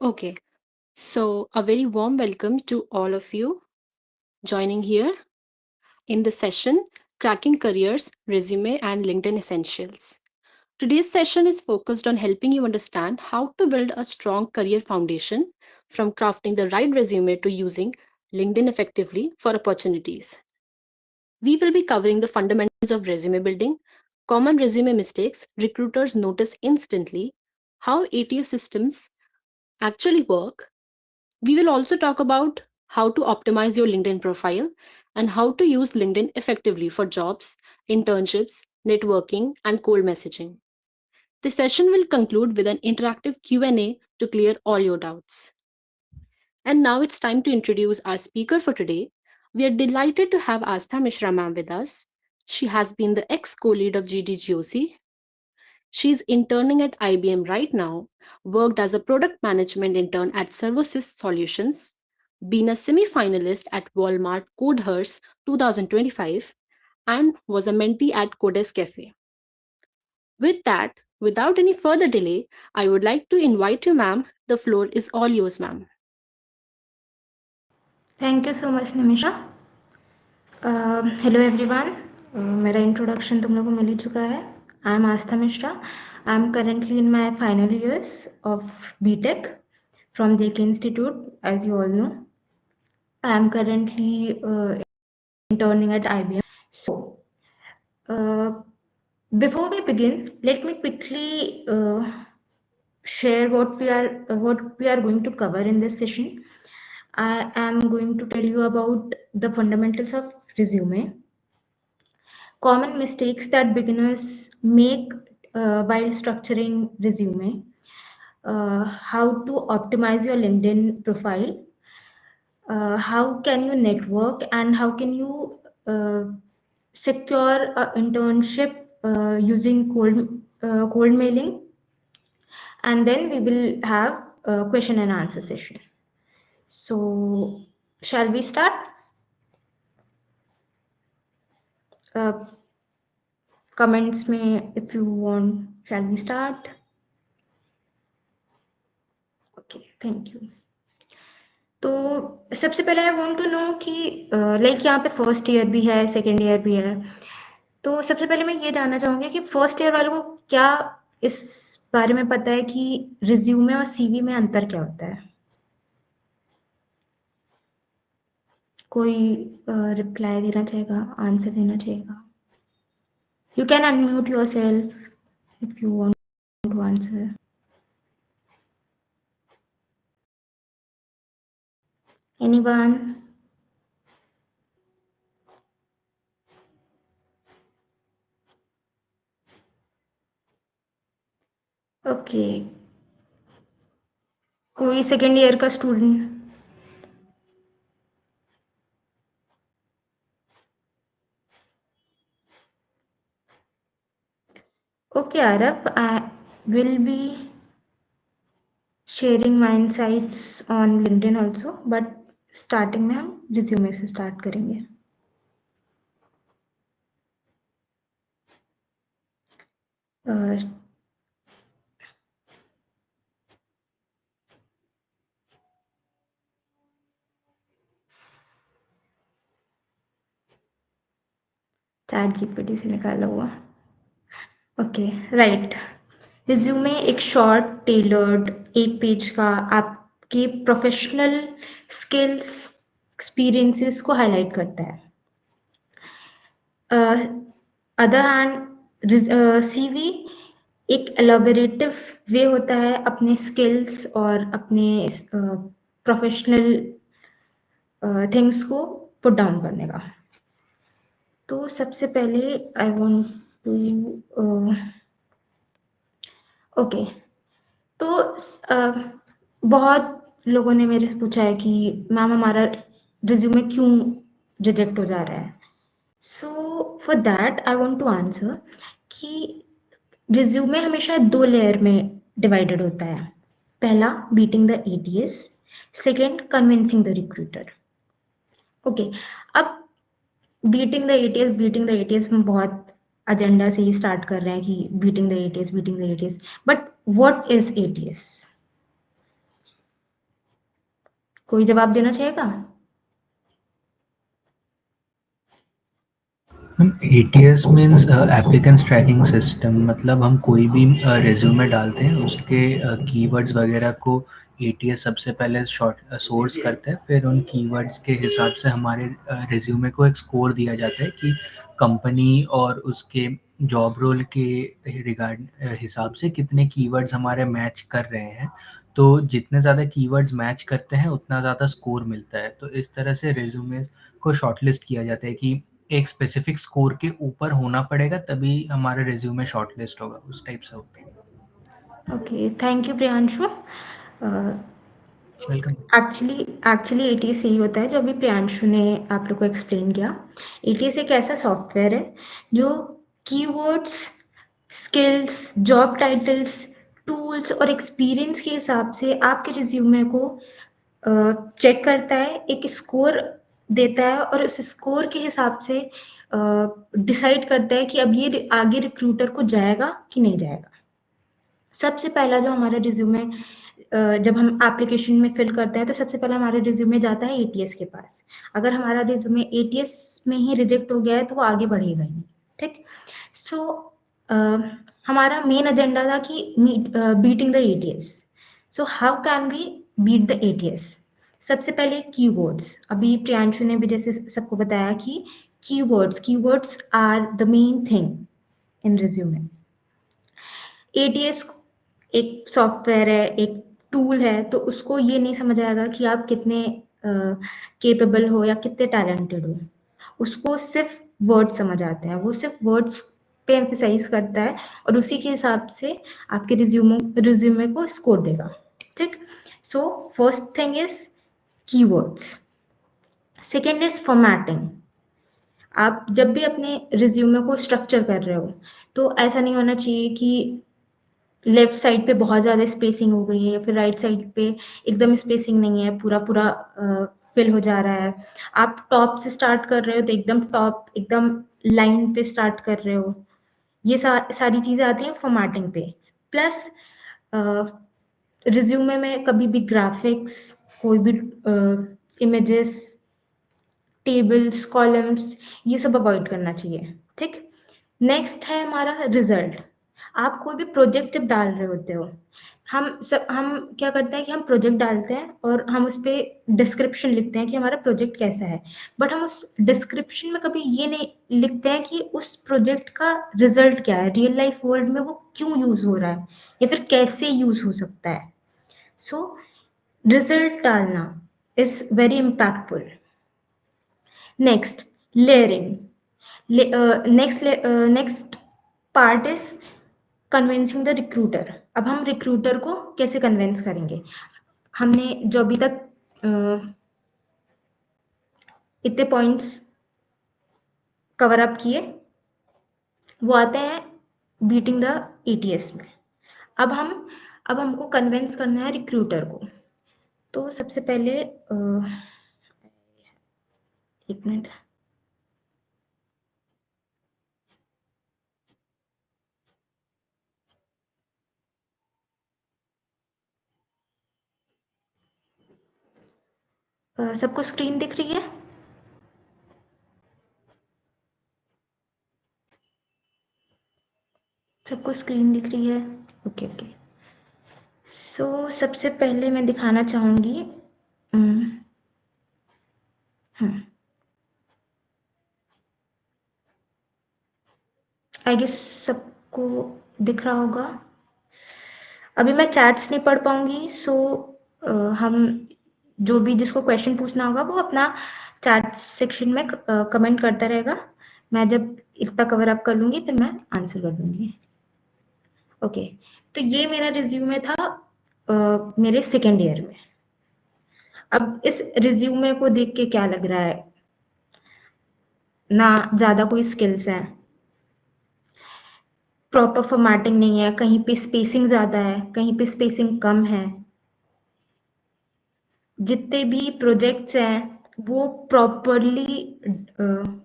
Okay, so a very warm welcome to all of you joining here in the session Cracking Careers, Resume, and LinkedIn Essentials. Today's session is focused on helping you understand how to build a strong career foundation from crafting the right resume to using LinkedIn effectively for opportunities. We will be covering the fundamentals of resume building, common resume mistakes recruiters notice instantly, how ATS systems actually work. We will also talk about how to optimize your LinkedIn profile and how to use LinkedIn effectively for jobs, internships, networking, and cold messaging. The session will conclude with an interactive Q&A to clear all your doubts. And now it's time to introduce our speaker for today. We are delighted to have Astha Mishra ma'am with us. She has been the ex-co-lead of GDGOC. She's interning at IBM right now, worked as a product management intern at Servosys Solutions, been a semi-finalist at Walmart Codehurst 2025, and was a mentee at Codesk Cafe. With that, without any further delay, I would like to invite you, ma'am. The floor is all yours, ma'am. Thank you so much Nimisha. Hello everyone. मेरा introduction तुम लोगों को मिल ही चुका है. I am Aastha Mishra. I am currently in my final years of BTech from JK Institute, as you all know. I am currently interning at IBM. So, uh, before we begin, let me quickly share what we are going to cover in this session. I am going to tell you about the fundamentals of resume, common mistakes that beginners make while structuring resume, how to optimize your LinkedIn profile, how can you network, and how can you secure an internship using cold mailing, and then we will have a question and answer session. So, shall we start? Comments में if you want, shall we start? Okay, thank you. तो सबसे पहले आई want to know कि like यहाँ पे first year भी है, second year भी है. तो सबसे पहले मैं ये जानना चाहूँगी कि फर्स्ट ईयर वालों को क्या इस बारे में पता है कि रिज्यूमे और सीवी में अंतर क्या होता है? कोई रिप्लाई देना चाहेगा, आंसर देना चाहेगा? You can unmute yourself if you want to answer. Anyone? Okay. कोई सेकेंड ईयर का student? Okay, Arab, I will be sharing my insights on LinkedIn also, but starting में हम resume से start करेंगे. चैट जीपीटी से निकाला हुआ. Okay, right. Resume एक शॉर्ट टेलर्ड एक पेज का आपके प्रोफेशनल स्किल्स एक्सपीरियंसेस को हाईलाइट करता है. अदर हैंड सीवी एक एलोबरेटिव वे होता है अपने स्किल्स और अपने प्रोफेशनल थिंग्स को पुट डाउन करने का. तो सबसे पहले आई वांट टू ओके. तो बहुत लोगों ने मेरे से पूछा है कि मैम हमारा रिज्यूमे क्यों रिजेक्ट हो जा रहा है. So for that I want to answer कि रिज्यूमे हमेशा 2 लेयर में डिवाइडेड होता है. पहला beating the ATS, second convincing the recruiter. Okay, अब बीटिंग द एटीएस में बहुत एजेंडा से ही स्टार्ट कर रहे हैं कि beating the ATS. But what is ATS? कोई जवाब देना चाहेगा? ATS means applicants tracking system, मतलब हम कोई भी रिज्यूमे डालते हैं उसके कीवर्ड्स वगैरह को एटीएस सबसे पहले शॉर्ट सोर्स करता है, फिर उन कीवर्ड्स के हिसाब से हमारे रिज्यूमे को एक स्कोर दिया जाता है कि कंपनी और उसके जॉब रोल के रिगार्ड हिसाब से कितने कीवर्ड्स हमारे मैच कर रहे हैं। तो जितने ज़्यादा कीवर्ड्स मैच करते हैं उतना ज़्यादा स्कोर मिलता है। तो इस तरह से रिज्यूमे को शॉर्टलिस्ट किया जाता है कि एक स्पेसिफिक स्कोर के ऊपर होना पड़ेगा तभी हमारा रिज्यूमे शॉर्टलिस्ट होगा, उस टाइप से होता है। Okay, thank you Priyanshu. Welcome. Actually actually ATS यही होता है जो अभी प्रियांशु ने आप लोग को एक्सप्लेन किया। एटीएस एक ऐसा सॉफ्टवेयर है जो keywords, skills, job titles, tools और एक्सपीरियंस के हिसाब से आपके रिज्यूमे को चेक करता है, एक स्कोर देता है और उस स्कोर के हिसाब से डिसाइड करता है कि अब ये आगे रिक्रूटर को जाएगा कि नहीं जाएगा। सबसे पहला जो हमारा रिज्यूमे जब हम एप्लीकेशन में फिल करते हैं तो सबसे पहला हमारा रिज्यूमे जाता है एटीएस के पास। अगर हमारा रिज्यूमे एटीएस में ही रिजेक्ट हो गया है तो वो आगे बढ़ेगा ही नहीं। ठीक। सो हमारा मेन एजेंडा था कि beating the ATS. So how can we beat the ATS? सबसे पहले कीवर्ड्स, अभी प्रियांशु ने भी जैसे सबको बताया कि keywords are the main thing in resume. ATS एक सॉफ्टवेयर है, एक टूल है, तो उसको ये नहीं समझ आएगा कि आप कितने केपेबल हो या कितने टैलेंटेड हो। उसको सिर्फ वर्ड समझ आते हैं, वो सिर्फ वर्ड्स पे एम्फेसाइज करता है और उसी के हिसाब से आपके रिज्यूमे को स्कोर देगा। ठीक। So first thing is keywords. Second is formatting. आप जब भी अपने रिज्यूमे को स्ट्रक्चर कर रहे हो तो ऐसा नहीं होना चाहिए कि लेफ्ट साइड पे बहुत ज़्यादा स्पेसिंग हो गई है या फिर राइट साइड पे एकदम स्पेसिंग नहीं है, पूरा पूरा फिल हो जा रहा है। आप टॉप से स्टार्ट कर रहे हो तो एकदम टॉप, एकदम लाइन पे स्टार्ट कर रहे हो। ये सारी चीज़ें आती हैं फॉर्मेटिंग पे। प्लस रिज्यूमे में कभी भी ग्राफिक्स, कोई भी इमेजेस, टेबल्स, कॉलम्स, ये सब अवॉइड करना चाहिए। ठीक। नेक्स्ट है हमारा रिजल्ट। आप कोई भी प्रोजेक्ट जब डाल रहे होते हो, हम क्या करते हैं कि हम प्रोजेक्ट डालते हैं और हम उस पर डिस्क्रिप्शन लिखते हैं कि हमारा प्रोजेक्ट कैसा है, बट हम उस डिस्क्रिप्शन में कभी ये नहीं लिखते हैं कि उस प्रोजेक्ट का रिजल्ट क्या है, रियल लाइफ वर्ल्ड में वो क्यों यूज हो रहा है या फिर कैसे यूज हो सकता है। सो रिजल्ट डालना is very impactful. Next, layering. Next part is convincing the recruiter. अब हम रिक्रूटर को कैसे कन्विंस करेंगे? हमने जो अभी तक इतने पॉइंट्स कवर अप किए, वो आते हैं बीटिंग द एटीएस में। अब हमको कन्विंस करना है रिक्रूटर को। तो सबसे पहले एक मिनट। सबको स्क्रीन दिख रही है? सबको स्क्रीन दिख रही है? Okay okay. सो सबसे पहले मैं दिखाना चाहूँगी, आई गेस सबको दिख रहा होगा। अभी मैं चैट्स नहीं पढ़ पाऊंगी, सो हम जो भी जिसको क्वेश्चन पूछना होगा वो अपना चैट सेक्शन में कमेंट करता रहेगा। मैं जब इतना कवर अप कर लूंगी फिर मैं आंसर कर दूंगी। ओके। तो ये मेरा रिज्यूमे था मेरे सेकेंड ईयर में। अब इस रिज्यूमे को देख के क्या लग रहा है? ना ज़्यादा कोई स्किल्स हैं, प्रॉपर फॉर्मेटिंग नहीं है, कहीं पे स्पेसिंग ज़्यादा है, कहीं पे स्पेसिंग कम है। जितने भी प्रोजेक्ट्स हैं वो प्रॉपरली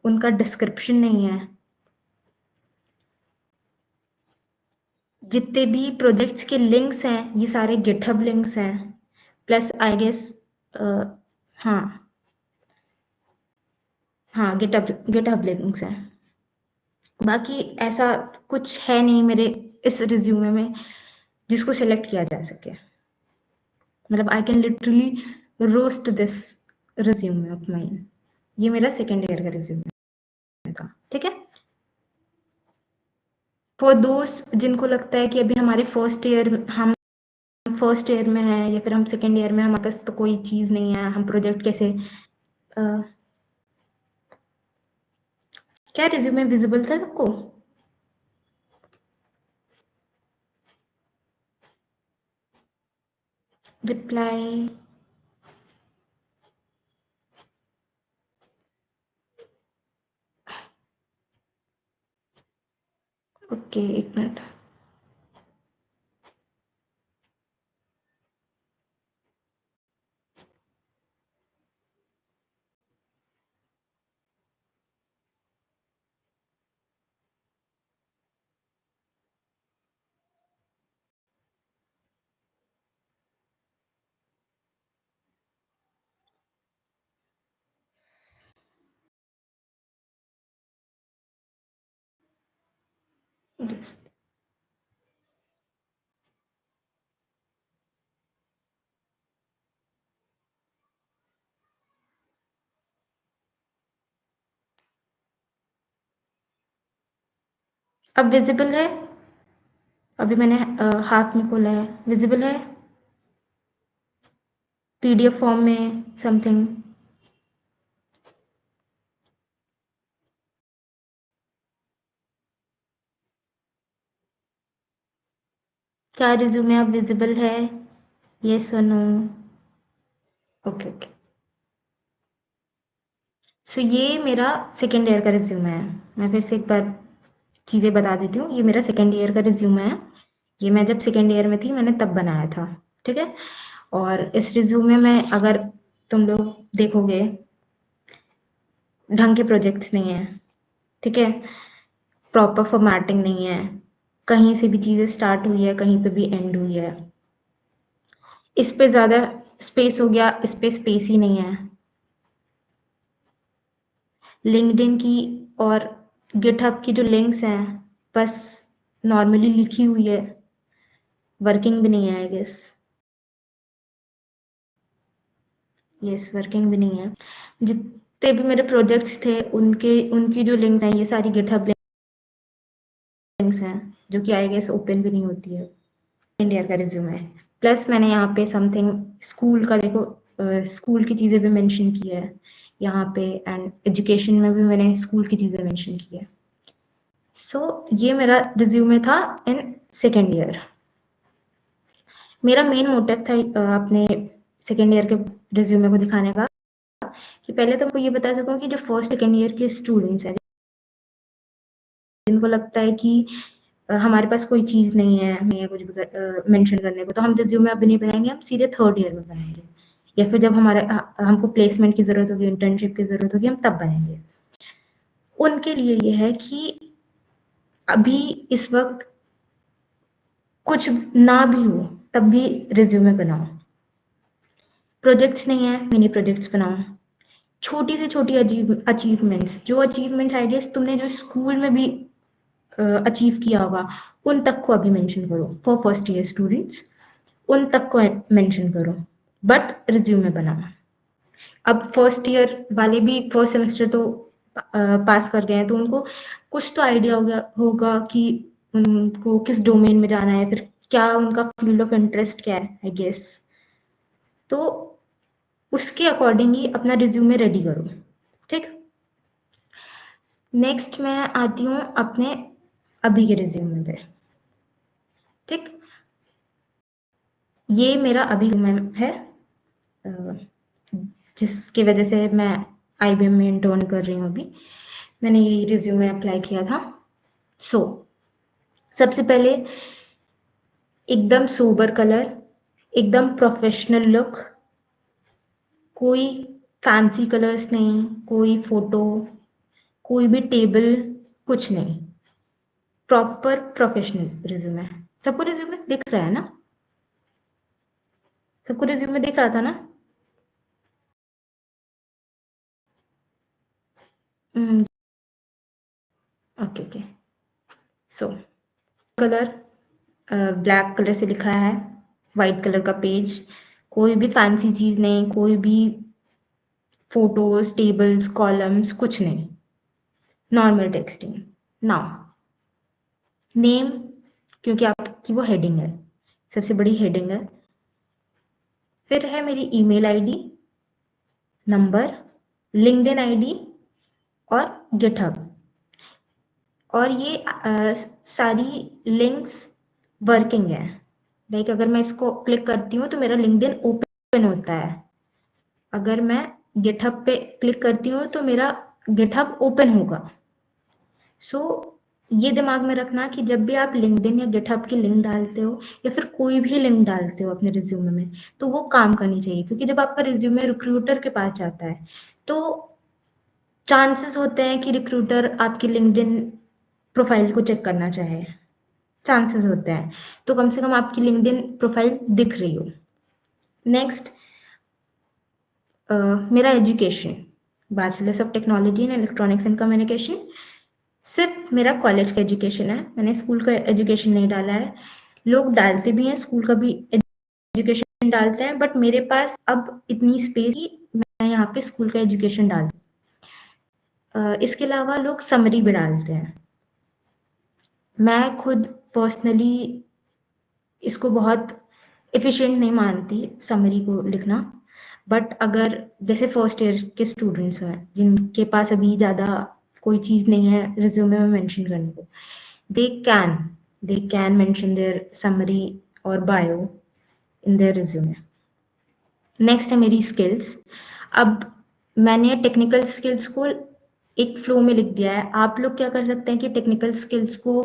उनका डिस्क्रिप्शन नहीं है। जितने भी प्रोजेक्ट्स के लिंक्स हैं ये सारे गिटहब लिंक्स हैं। प्लस आई गेस हाँ हाँ, गिटहब लिंक्स हैं। बाकी ऐसा कुछ है नहीं मेरे इस रिज्यूमे में जिसको सेलेक्ट किया जा सके। मतलब I can literally roast this resume of mine. ये मेरा सेकेंड ईयर का रिज्यूमे था, ठीक है। फॉर दोस्त जिनको लगता है कि अभी हमारे हम फर्स्ट ईयर में हैं या फिर हम सेकेंड ईयर में, हमारे पास तो कोई चीज़ नहीं है, हम प्रोजेक्ट कैसे क्या रिज्यूमे विजिबल था सबको? रिप्लाई ओके, एक मिनट। Yes. अब विजिबल है? अभी मैंने हाथ में खोला है, विजिबल है पीडीएफ फॉर्म में समथिंग? क्या रिज्यूमे अब विजिबल है? यस और नो? Okay okay. सो ये मेरा सेकेंड ईयर का रिज्यूमे है। मैं फिर से एक बार चीज़ें बता देती हूँ। ये मेरा सेकेंड ईयर का रिज्यूमे है। ये मैं जब सेकेंड ईयर में थी मैंने तब बनाया था, ठीक है। और इस रिज्यूमे में अगर तुम लोग देखोगे, ढंग के प्रोजेक्ट्स नहीं है, ठीक है। प्रॉपर फॉर्मेटिंग नहीं है, कहीं से भी चीज़ें स्टार्ट हुई है, कहीं पे भी एंड हुई है। इस पे ज़्यादा स्पेस हो गया, इस पे स्पेस ही नहीं है। लिंक्डइन की और गिटहब की जो लिंक्स हैं बस नॉर्मली लिखी हुई है, वर्किंग भी नहीं है आई गेस। यस, वर्किंग भी नहीं है। जितने भी मेरे प्रोजेक्ट्स थे उनकी जो लिंक्स हैं ये सारी गिटहब लिंक्स हैं, जो कि आई गेस ओपन भी नहीं होती है। इंडिया का रिज्यूमे है। प्लस मैंने यहाँ पे समथिंग स्कूल का देखो, स्कूल की चीज़ें भी मेंशन की है यहाँ पे, एंड एजुकेशन में भी मैंने स्कूल की चीज़ें मेंशन की है। सो ये मेरा रिज्यूमे था इन सेकेंड ईयर। मेरा मेन मोटिव था अपने सेकेंड ईयर के रिज्यूमे को दिखाने का कि पहले तो मैं ये बता सकूँ कि जो फर्स्ट सेकेंड ईयर के स्टूडेंट्स हैं जिनको लगता है कि हमारे पास कोई चीज़ नहीं है कुछ भी मेंशन करने को, तो हम रिज्यूमे अभी नहीं बनाएंगे, हम सीधे थर्ड ईयर में बनाएंगे, या फिर जब हमको प्लेसमेंट की ज़रूरत होगी, इंटर्नशिप की ज़रूरत होगी, हम तब बनाएंगे। उनके लिए ये है कि अभी इस वक्त कुछ ना भी हो तब भी रिज्यूमे बनाओ। प्रोजेक्ट्स नहीं है, मिनी प्रोजेक्ट्स बनाओ। छोटी से छोटी अचीवमेंट्स, जो अचीवमेंट्स आई गेस तुमने जो स्कूल में भी अचीव किया होगा, उन तक को अभी मेंशन करो। फॉर फर्स्ट ईयर स्टूडेंट्स उन तक को मेंशन करो, बट रिज्यूमे बनाओ। अब फर्स्ट ईयर वाले भी फर्स्ट सेमेस्टर तो पास कर गए हैं, तो उनको कुछ तो आइडिया होगा कि उनको किस डोमेन में जाना है, फिर क्या उनका फील्ड ऑफ इंटरेस्ट क्या है आई गेस। तो उसके अकॉर्डिंग ही अपना रिज्यूमे रेडी करो, ठीक। नेक्स्ट मैं आती हूँ अपने अभी के रिज्यूमे पे, ठीक। ये मेरा अभी रिज्यूमे है जिसकी वजह से मैं IBM में इंटर्न कर रही हूँ अभी। मैंने ये रिज्यूमे अप्लाई किया था। सो सबसे पहले एकदम सोबर कलर, एकदम प्रोफेशनल लुक, कोई फैंसी कलर्स नहीं, कोई फोटो, कोई भी टेबल, कुछ नहीं, प्रॉपर प्रोफेशनल रिज्यूमे। सबको रिज्यूमे दिख रहा है ना? सबको रिज्यूमे दिख रहा था ना? Okay so colour black colour से लिखा है, वाइट कलर का पेज, कोई भी फैंसी चीज़ नहीं, कोई भी फोटोज, टेबल्स, कॉलम्स, कुछ नहीं, नॉर्मल टेक्सटिंग। नाउ नेम, क्योंकि आपकी वो हेडिंग है, सबसे बड़ी हेडिंग है। फिर है मेरी email ID, number, LinkedIn ID और गिटहब। और ये सारी लिंक्स वर्किंग है। लाइक अगर मैं इसको क्लिक करती हूँ तो मेरा लिंक्डइन ओपन होता है, अगर मैं गिटहब पे क्लिक करती हूँ तो मेरा गिटहब ओपन होगा। सो ये दिमाग में रखना कि जब भी आप लिंक्डइन या गिटहब की लिंक डालते हो या फिर कोई भी लिंक डालते हो अपने रिज्यूमे में, तो वो काम करनी चाहिए, क्योंकि जब आपका रिज्यूमे रिक्रूटर के पास जाता है तो चांसेस होते हैं कि रिक्रूटर आपकी लिंक्डइन प्रोफाइल को चेक करना चाहे, चांसेस होते हैं, तो कम से कम आपकी लिंक्डइन प्रोफाइल दिख रही हो। नेक्स्ट मेरा education, bachelors of technology in electronics and communication, सिर्फ मेरा कॉलेज का एजुकेशन है, मैंने स्कूल का एजुकेशन नहीं डाला है। लोग डालते भी हैं, स्कूल का भी एजुकेशन डालते हैं, बट मेरे पास अब इतनी स्पेस ही मैं यहाँ पे स्कूल का एजुकेशन डालती हूँ। इसके अलावा लोग समरी भी डालते हैं। मैं खुद पर्सनली इसको बहुत एफिशिएंट नहीं मानती समरी को लिखना, बट अगर जैसे फर्स्ट ईयर के स्टूडेंट्स हैं जिनके पास अभी ज़्यादा कोई चीज़ नहीं है रिज्यूमे में मेंशन करने को, they can mention their summary और bio in their resume. Next है मेरी स्किल्स। अब मैंने टेक्निकल स्किल्स को एक फ्लो में लिख दिया है। आप लोग क्या कर सकते हैं कि टेक्निकल स्किल्स को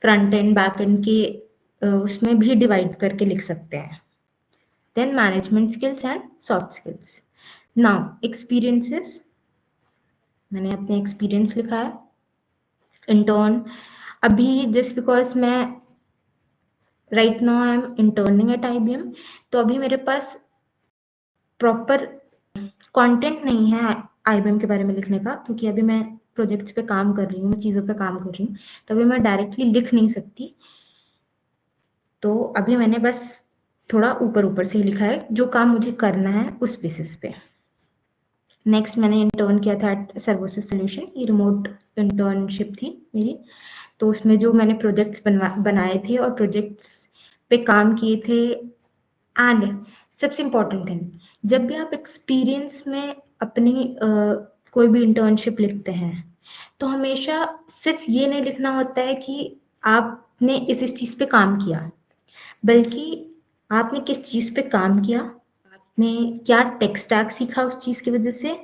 फ्रंट एंड बैक एंड के उसमें भी डिवाइड करके लिख सकते हैं। Then management skills and soft skills. Now experiences, मैंने अपने एक्सपीरियंस लिखा है। इंटर्न, अभी जस्ट बिकॉज मैं right now I am interning at IBM, तो अभी मेरे पास प्रॉपर कंटेंट नहीं है IBM के बारे में लिखने का, क्योंकि अभी मैं प्रोजेक्ट्स पे काम कर रही हूँ, मैं चीज़ों पे काम कर रही हूँ, तो अभी मैं डायरेक्टली लिख नहीं सकती। तो अभी मैंने बस थोड़ा ऊपर ऊपर से ही लिखा है, जो काम मुझे करना है उस बेसिस पे। नेक्स्ट मैंने इंटर्न किया था सर्विसेज सोल्यूशन, ये रिमोट इंटर्नशिप थी मेरी, तो उसमें जो मैंने प्रोजेक्ट्स बनाए थे और प्रोजेक्ट्स पे काम किए थे। एंड सबसे इम्पॉर्टेंट थिंग, जब भी आप एक्सपीरियंस में अपनी कोई भी इंटर्नशिप लिखते हैं, तो हमेशा सिर्फ ये नहीं लिखना होता है कि आपने इस चीज़ पे काम किया, बल्कि आपने किस चीज़ पे काम किया, आपने क्या टेक स्टैक सीखा उस चीज़ की वजह से,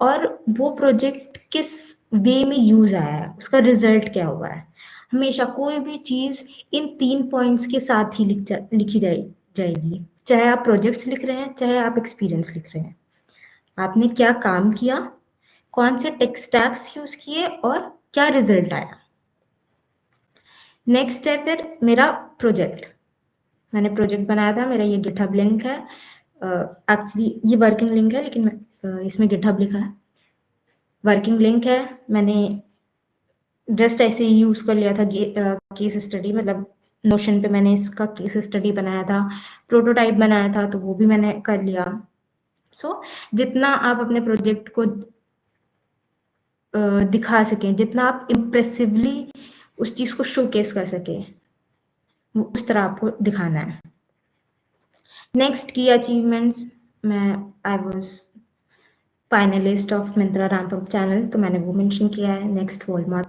और वो प्रोजेक्ट किस वे में यूज़ आया है, उसका रिजल्ट क्या हुआ है। हमेशा कोई भी चीज़ इन 3 पॉइंट्स के साथ ही लिखी जाएगी, चाहे आप प्रोजेक्ट्स लिख रहे हैं, चाहे आप एक्सपीरियंस लिख रहे हैं। आपने क्या काम किया, कौन से टेक स्टैक्स यूज़ किए और क्या रिजल्ट आया। नेक्स्ट है फिर मेरा प्रोजेक्ट, मैंने प्रोजेक्ट बनाया था, मेरा ये गिटहब लिंक है, एक्चुअली ये वर्किंग लिंक है, लेकिन इसमें गिटहब लिखा है, वर्किंग लिंक है। मैंने जस्ट ऐसे ही यूज़ कर लिया था केस स्टडी, मतलब नोशन पे मैंने इसका केस स्टडी बनाया था, प्रोटोटाइप बनाया था, तो वो भी मैंने कर लिया। सो जितना आप अपने प्रोजेक्ट को दिखा सकें, जितना आप इम्प्रेसिवली उस चीज़ को शोकेस कर सकें, वो उस तरह आपको दिखाना है। नेक्स्ट की अचीवमेंट्स, मैं I was finalist of Myntra ramp up channel, तो मैंने वो मेंशन किया है। Next Walmart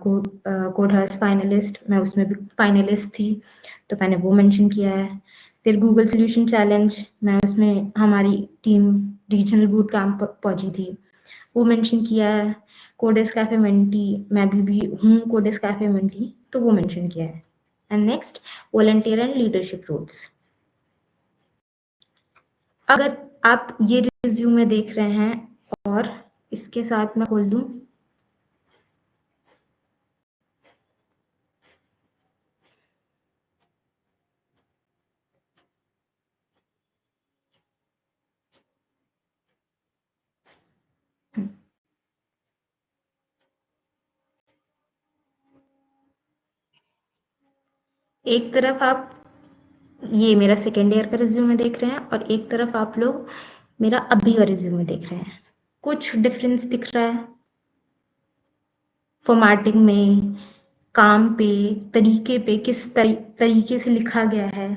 code hers finalist, मैं उसमें भी फाइनलिस्ट थी, तो मैंने वो मेंशन किया है। फिर गूगल सोल्यूशन चैलेंज, मैं उसमें हमारी टीम रीजनल बूट कैंप पहुंची थी, वो मेंशन किया है। कोडेस कैफे मेंटी, मैं भी हूँ कोडेस कैफे मेंटी, तो वो मेंशन किया है। And next volunteer and leadership roles. अगर आप ये रिज्यूमे देख रहे हैं और इसके साथ मैं खोल दूं, एक तरफ आप ये मेरा सेकेंड ईयर का रिज्यूमे देख रहे हैं और एक तरफ आप लोग मेरा अभी का रिज्यूमे देख रहे हैं। कुछ डिफरेंस दिख रहा है फॉर्मेटिंग में, काम पे, तरीके पे, किस तरीके से लिखा गया है।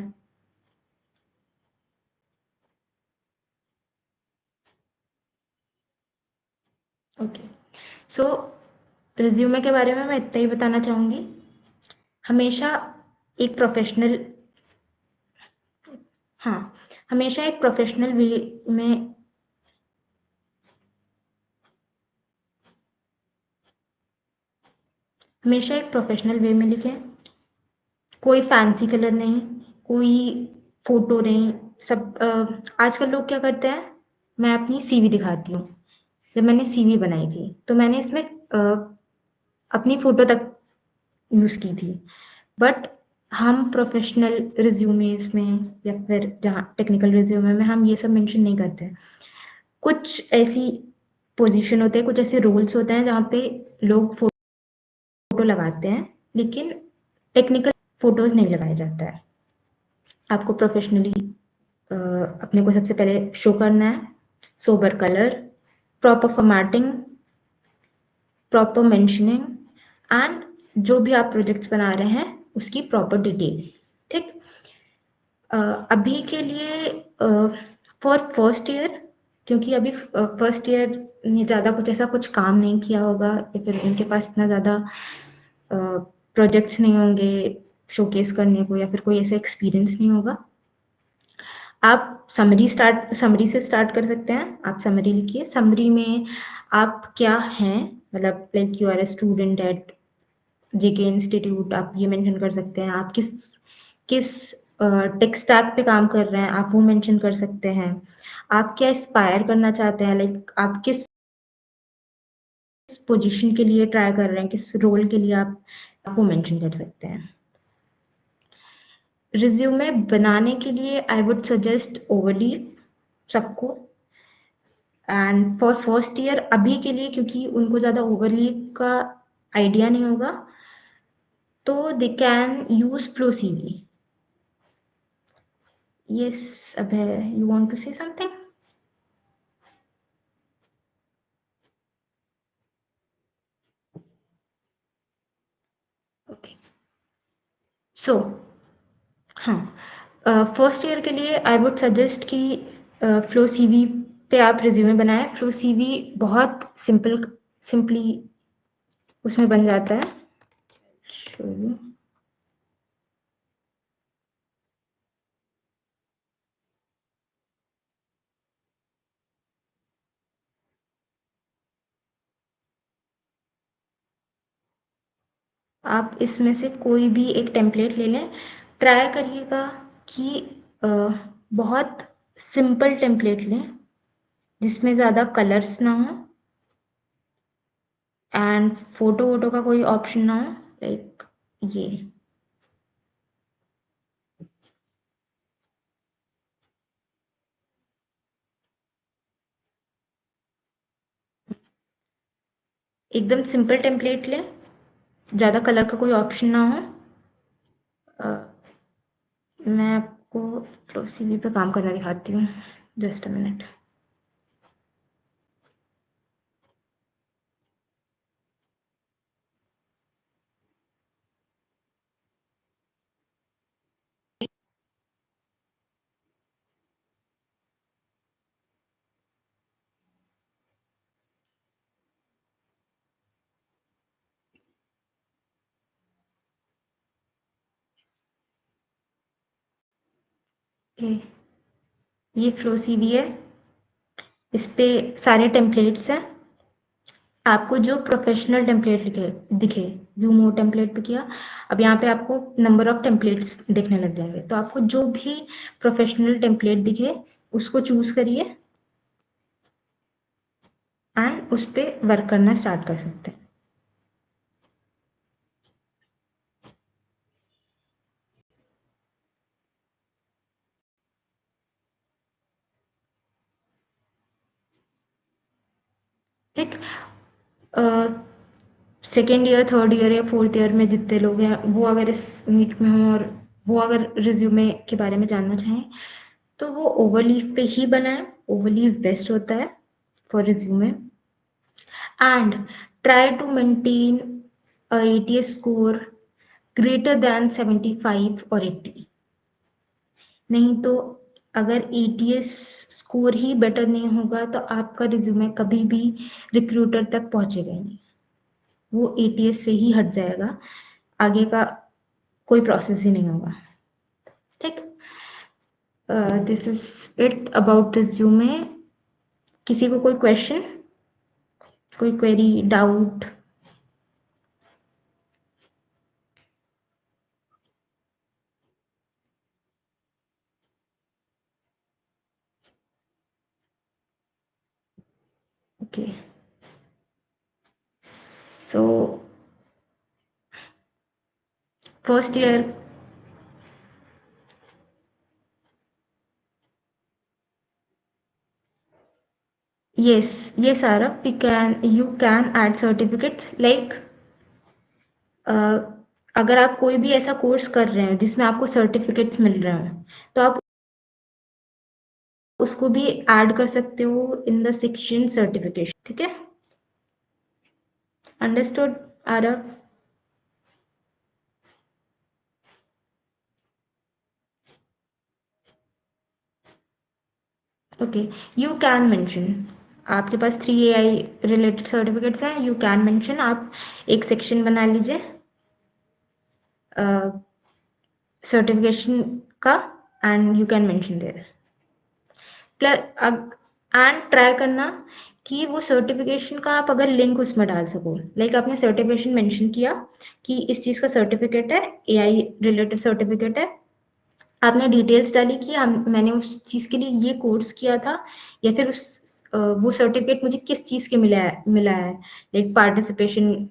ओके, सो रिज्यूमे के बारे में मैं इतना ही बताना चाहूँगी। हमेशा एक प्रोफेशनल हाँ, हमेशा एक प्रोफेशनल वे में हमेशा एक प्रोफेशनल वे में लिखें। कोई फैंसी कलर नहीं, कोई फोटो नहीं। सब आजकल लोग क्या करते हैं, मैं अपनी सीवी दिखाती हूँ। जब मैंने सीवी बनाई थी तो मैंने इसमें अपनी फोटो तक यूज़ की थी, बट हम प्रोफेशनल रिज्यूमेस में या फिर जहाँ टेक्निकल रिज्यूमे में हम ये सब मेंशन नहीं करते हैं। कुछ ऐसी पोजीशन होते हैं, कुछ ऐसे रोल्स होते हैं जहाँ पे लोग फोटो लगाते हैं, लेकिन टेक्निकल फोटोज नहीं लगाया जाता है। आपको प्रोफेशनली अपने को सबसे पहले शो करना है sober colour, proper formatting, proper mentioning and जो भी आप प्रोजेक्ट्स बना रहे हैं उसकी प्रॉपर डिटेल। ठीक, अभी के लिए फॉर फर्स्ट ईयर, क्योंकि अभी फर्स्ट ईयर ने ज़्यादा कुछ ऐसा कुछ काम नहीं किया होगा या फिर उनके पास इतना ज़्यादा प्रोजेक्ट्स नहीं होंगे शोकेस करने को, या फिर कोई ऐसा एक्सपीरियंस नहीं होगा। आप समरी से स्टार्ट कर सकते हैं। आप समरी लिखिए। समरी में आप क्या हैं, मतलब like you are a student at JK institute, आप ये मेंशन कर सकते हैं। आप किस किस टेक स्टैक पे काम कर रहे हैं, आप वो मेंशन कर सकते हैं। आप क्या एस्पायर करना चाहते हैं, लाइक आप किस पोजीशन के लिए ट्राई कर रहे हैं, किस रोल के लिए आप वो मेंशन कर सकते हैं। रिज्यूमे बनाने के लिए आई वुड सजेस्ट ओवरलीव सबको, एंड फॉर फर्स्ट ईयर अभी के लिए क्योंकि उनको ज़्यादा ओवरलीव का आइडिया नहीं होगा, तो they can use flow CV. Yes Abhay, you want to say something? Okay, so हाँ, फर्स्ट ईयर के लिए आई वुड सजेस्ट कि फ्लो सीवी पे आप रिज्यूमे बनाएं। फ्लो सीवी बहुत सिंपली उसमें बन जाता है। Show you. आप इसमें से कोई भी एक टेम्पलेट ले लें। ट्राई करिएगा कि अ, बहुत सिंपल टेम्पलेट लें जिसमें ज़्यादा कलर्स ना हो एंड फोटो वोटो का कोई ऑप्शन ना हो, लाइक ये। एकदम सिंपल टेम्पलेट लें, ज़्यादा कलर का कोई ऑप्शन ना हो। मैं आपको फ्लो सीवी पे काम करना दिखाती हूँ, जस्ट अ मिनट। ये फ्लो सीवी है, इस पे सारे टेम्पलेट्स हैं। आपको जो प्रोफेशनल टेम्पलेट दिखे, व्यू मोर टेम्पलेट पे किया, अब यहाँ पे आपको नंबर ऑफ टेम्पलेट्स दिखने लग जाएंगे। तो आपको जो भी प्रोफेशनल टेम्पलेट दिखे उसको चूज करिए एंड उस पर वर्क करना स्टार्ट कर सकते हैं। ठीक, सेकेंड ईयर, थर्ड ईयर या फोर्थ ईयर में जितने लोग हैं वो अगर इस नीट में हों और वो अगर रिज्यूमे के बारे में जानना चाहें तो वो ओवरलीफ पे ही बनाए, ओवरलीफ बेस्ट होता है for resume. And try to maintain a ATS score greater than 75 और 80। नहीं तो अगर ATS स्कोर ही बेटर नहीं होगा तो आपका रिज्यूमे कभी भी रिक्रूटर तक पहुंचेगा ही नहीं, वो ATS से ही हट जाएगा, आगे का कोई प्रोसेस ही नहीं होगा। ठीक, this is it about resume. किसी को कोई क्वेश्चन, कोई query, doubt? Okay, so first year, yes Arab, you can add certificates like अगर आप कोई भी ऐसा कोर्स कर रहे हैं जिसमें आपको सर्टिफिकेट्स मिल रहे हैं तो आप उसको भी ऐड कर सकते हो इन द सेक्शन सर्टिफिकेशन। ठीक है, understood Aarav? Okay, you can mention, आपके पास 3 AI रिलेटेड सर्टिफिकेट्स हैं, यू कैन मेंशन, आप एक सेक्शन बना लीजिए सर्टिफिकेशन का and you can mention there. Plus and try करना कि वो सर्टिफिकेशन का आप अगर लिंक उसमें डाल सको, लाइक आपने सर्टिफिकेशन मेंशन किया कि इस चीज़ का सर्टिफिकेट है, AI रिलेटेड सर्टिफिकेट है, आपने डिटेल्स डाली कि मैंने उस चीज़ के लिए ये कोर्स किया था, या फिर वो सर्टिफिकेट मुझे किस चीज़ के मिला है, लाइक पार्टिसिपेशन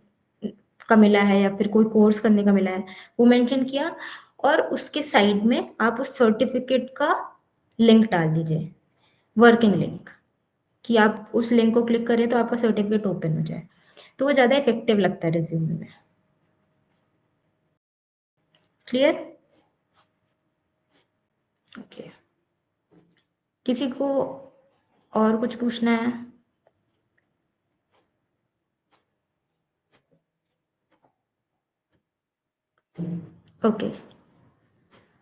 का मिला है या फिर कोई कोर्स करने का मिला है, वो मेंशन किया, और उसके साइड में आप उस सर्टिफिकेट का लिंक डाल दीजिए, वर्किंग लिंक, कि आप उस लिंक को क्लिक करें तो आपका सर्टिफिकेट ओपन हो जाए, तो वो ज़्यादा इफेक्टिव लगता है रिज्यूमे में। क्लियर? ओके, किसी को और कुछ पूछना है? ओके,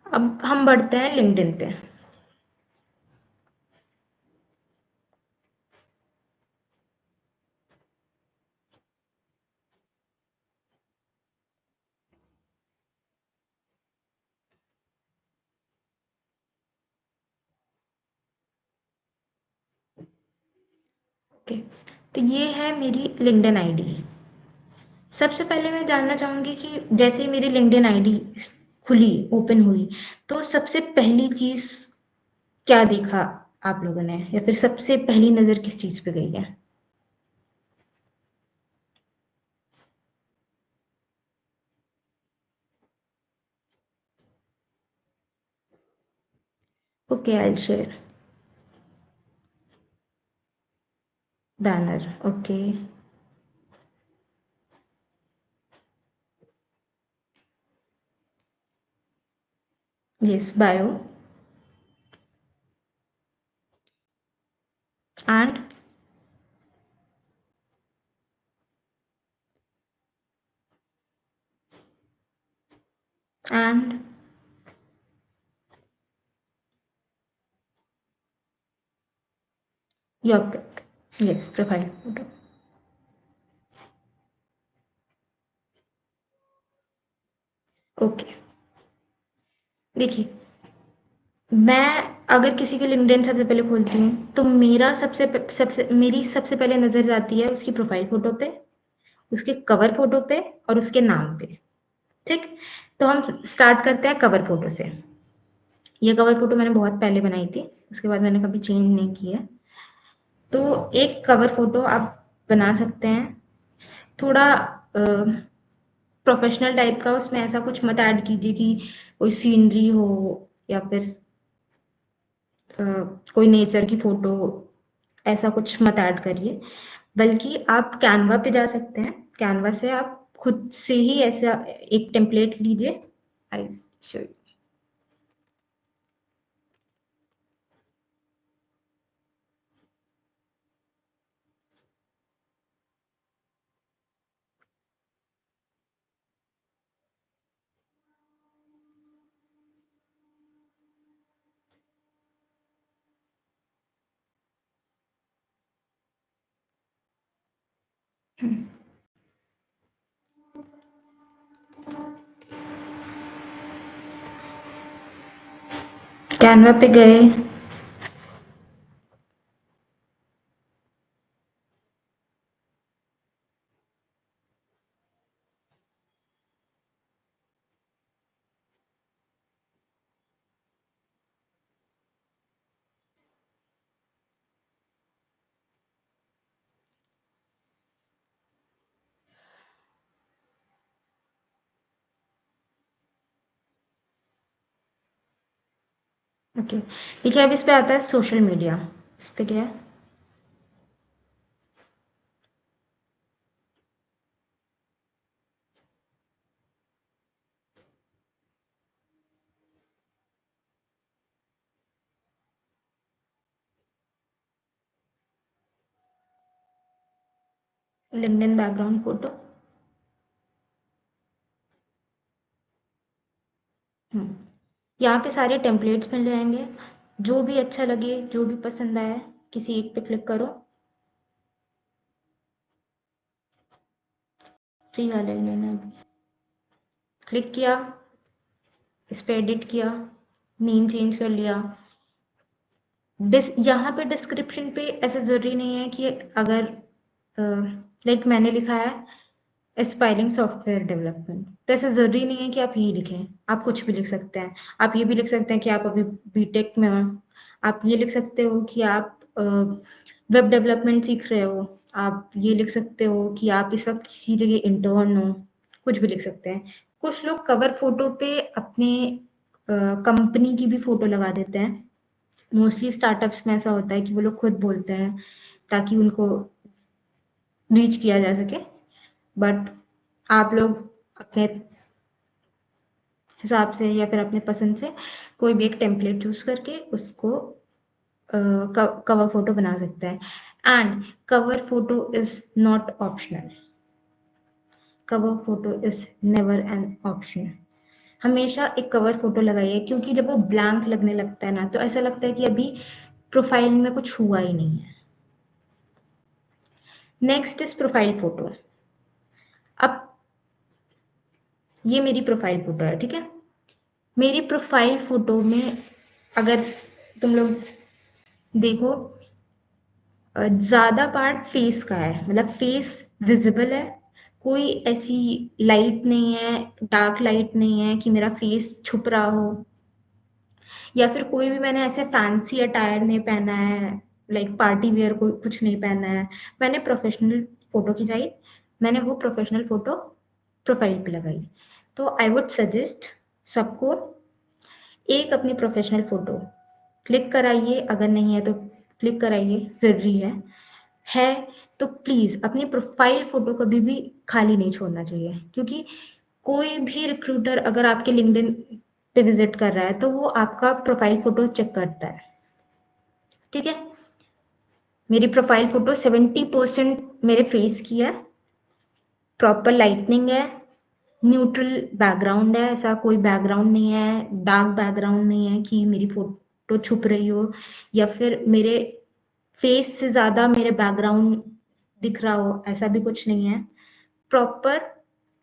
अब हम बढ़ते हैं लिंक्डइन पे। ओके, तो ये है मेरी लिंक्डइन आईडी। सबसे पहले मैं जानना चाहूँगी कि जैसे ही मेरी लिंक्डइन आईडी खुली, ओपन हुई, तो सबसे पहली चीज़ क्या देखा आप लोगों ने, या फिर सबसे पहली नज़र किस चीज़ पे गई है? Okay, I will share banner. Okay, yes, bio and and your pic, yes, profile photo. Okay, देखिए, मैं अगर किसी की लिंक्डइन सबसे पहले खोलती हूँ तो मेरा मेरी सबसे पहले नज़र जाती है उसकी प्रोफाइल फोटो पे, उसके कवर फोटो पे और उसके नाम पे। ठीक, तो हम स्टार्ट करते हैं कवर फोटो से। ये कवर फोटो मैंने बहुत पहले बनाई थी, उसके बाद मैंने कभी चेंज नहीं की है। तो एक कवर फोटो आप बना सकते हैं, थोड़ा प्रोफेशनल टाइप का, उसमें ऐसा कुछ मत ऐड कीजिए कि कोई सीनरी हो या फिर कोई नेचर की फोटो, ऐसा कुछ मत ऐड करिए, बल्कि आप कैनवा पे जा सकते हैं, कैनवा से आप खुद से ही ऐसा एक टेम्पलेट लीजिए। I show you. कैनवा पे गए, ओके देखिए अब इस पे आता है सोशल मीडिया। इस पे क्या है, लिंक्डइन बैकग्राउंड फोटो। यहाँ पे सारे टेम्पलेट्स मिल जाएंगे, जो भी अच्छा लगे, जो भी पसंद आए, किसी एक पे क्लिक करो, फ्री वाले लेना। क्लिक किया, इस पे एडिट किया, नेम चेंज कर लिया। यहाँ पे डिस्क्रिप्शन पे ऐसा ज़रूरी नहीं है कि अगर लाइक मैंने लिखा है एस्पायरिंग सॉफ्टवेयर डेवलपमेंट, तो ऐसा ज़रूरी नहीं है कि आप यही लिखें, आप कुछ भी लिख सकते हैं। आप ये भी लिख सकते हैं कि आप अभी बीटेक में हो, आप ये लिख सकते हो कि आप वेब डेवलपमेंट सीख रहे हो, आप ये लिख सकते हो कि आप इस वक्त किसी जगह इंटर्न हो, कुछ भी लिख सकते हैं। कुछ लोग कवर फोटो पे अपने कंपनी की भी फोटो लगा देते हैं। मोस्टली स्टार्टअप्स में ऐसा होता है कि वो लोग खुद बोलते हैं ताकि उनको रीच किया जा सके, बट आप लोग अपने हिसाब से या फिर अपने पसंद से कोई भी एक टेम्पलेट चूज करके उसको कवर फोटो बना सकते हैं। And cover photo is not optional, cover photo is never an option. हमेशा एक कवर फोटो लगाइए, क्योंकि जब वो ब्लैंक लगने लगता है ना, तो ऐसा लगता है कि अभी प्रोफाइल में कुछ हुआ ही नहीं है। Next is profile photo. अब ये मेरी प्रोफाइल फोटो है, ठीक है। मेरी प्रोफाइल फोटो में अगर तुम लोग देखो, ज़्यादा पार्ट फेस का है, मतलब फेस विजिबल है, कोई ऐसी लाइट नहीं है, डार्क लाइट नहीं है कि मेरा फेस छुप रहा हो, या फिर कोई भी मैंने ऐसे फैंसी अटायर नहीं पहना है, लाइक पार्टी वेयर कोई कुछ नहीं पहना है। मैंने प्रोफेशनल फोटो खिंचाई, मैंने वो प्रोफेशनल फोटो प्रोफाइल पे लगाई। तो आई वुड सजेस्ट सबको एक अपनी प्रोफेशनल फोटो क्लिक कराइए, अगर नहीं है तो क्लिक कराइए, ज़रूरी है तो प्लीज़ अपनी प्रोफाइल फोटो कभी भी खाली नहीं छोड़ना चाहिए, क्योंकि कोई भी रिक्रूटर अगर आपके लिंक्डइन पे विजिट कर रहा है तो वो आपका प्रोफाइल फोटो चेक करता है, ठीक है। मेरी प्रोफाइल फोटो 70% मेरे फेस की है, प्रॉपर लाइटनिंग है, न्यूट्रल बैकग्राउंड है, ऐसा कोई बैकग्राउंड नहीं है, डार्क बैकग्राउंड नहीं है कि मेरी फोटो छुप रही हो, या फिर मेरे फेस से ज़्यादा मेरे बैकग्राउंड दिख रहा हो, ऐसा भी कुछ नहीं है। प्रॉपर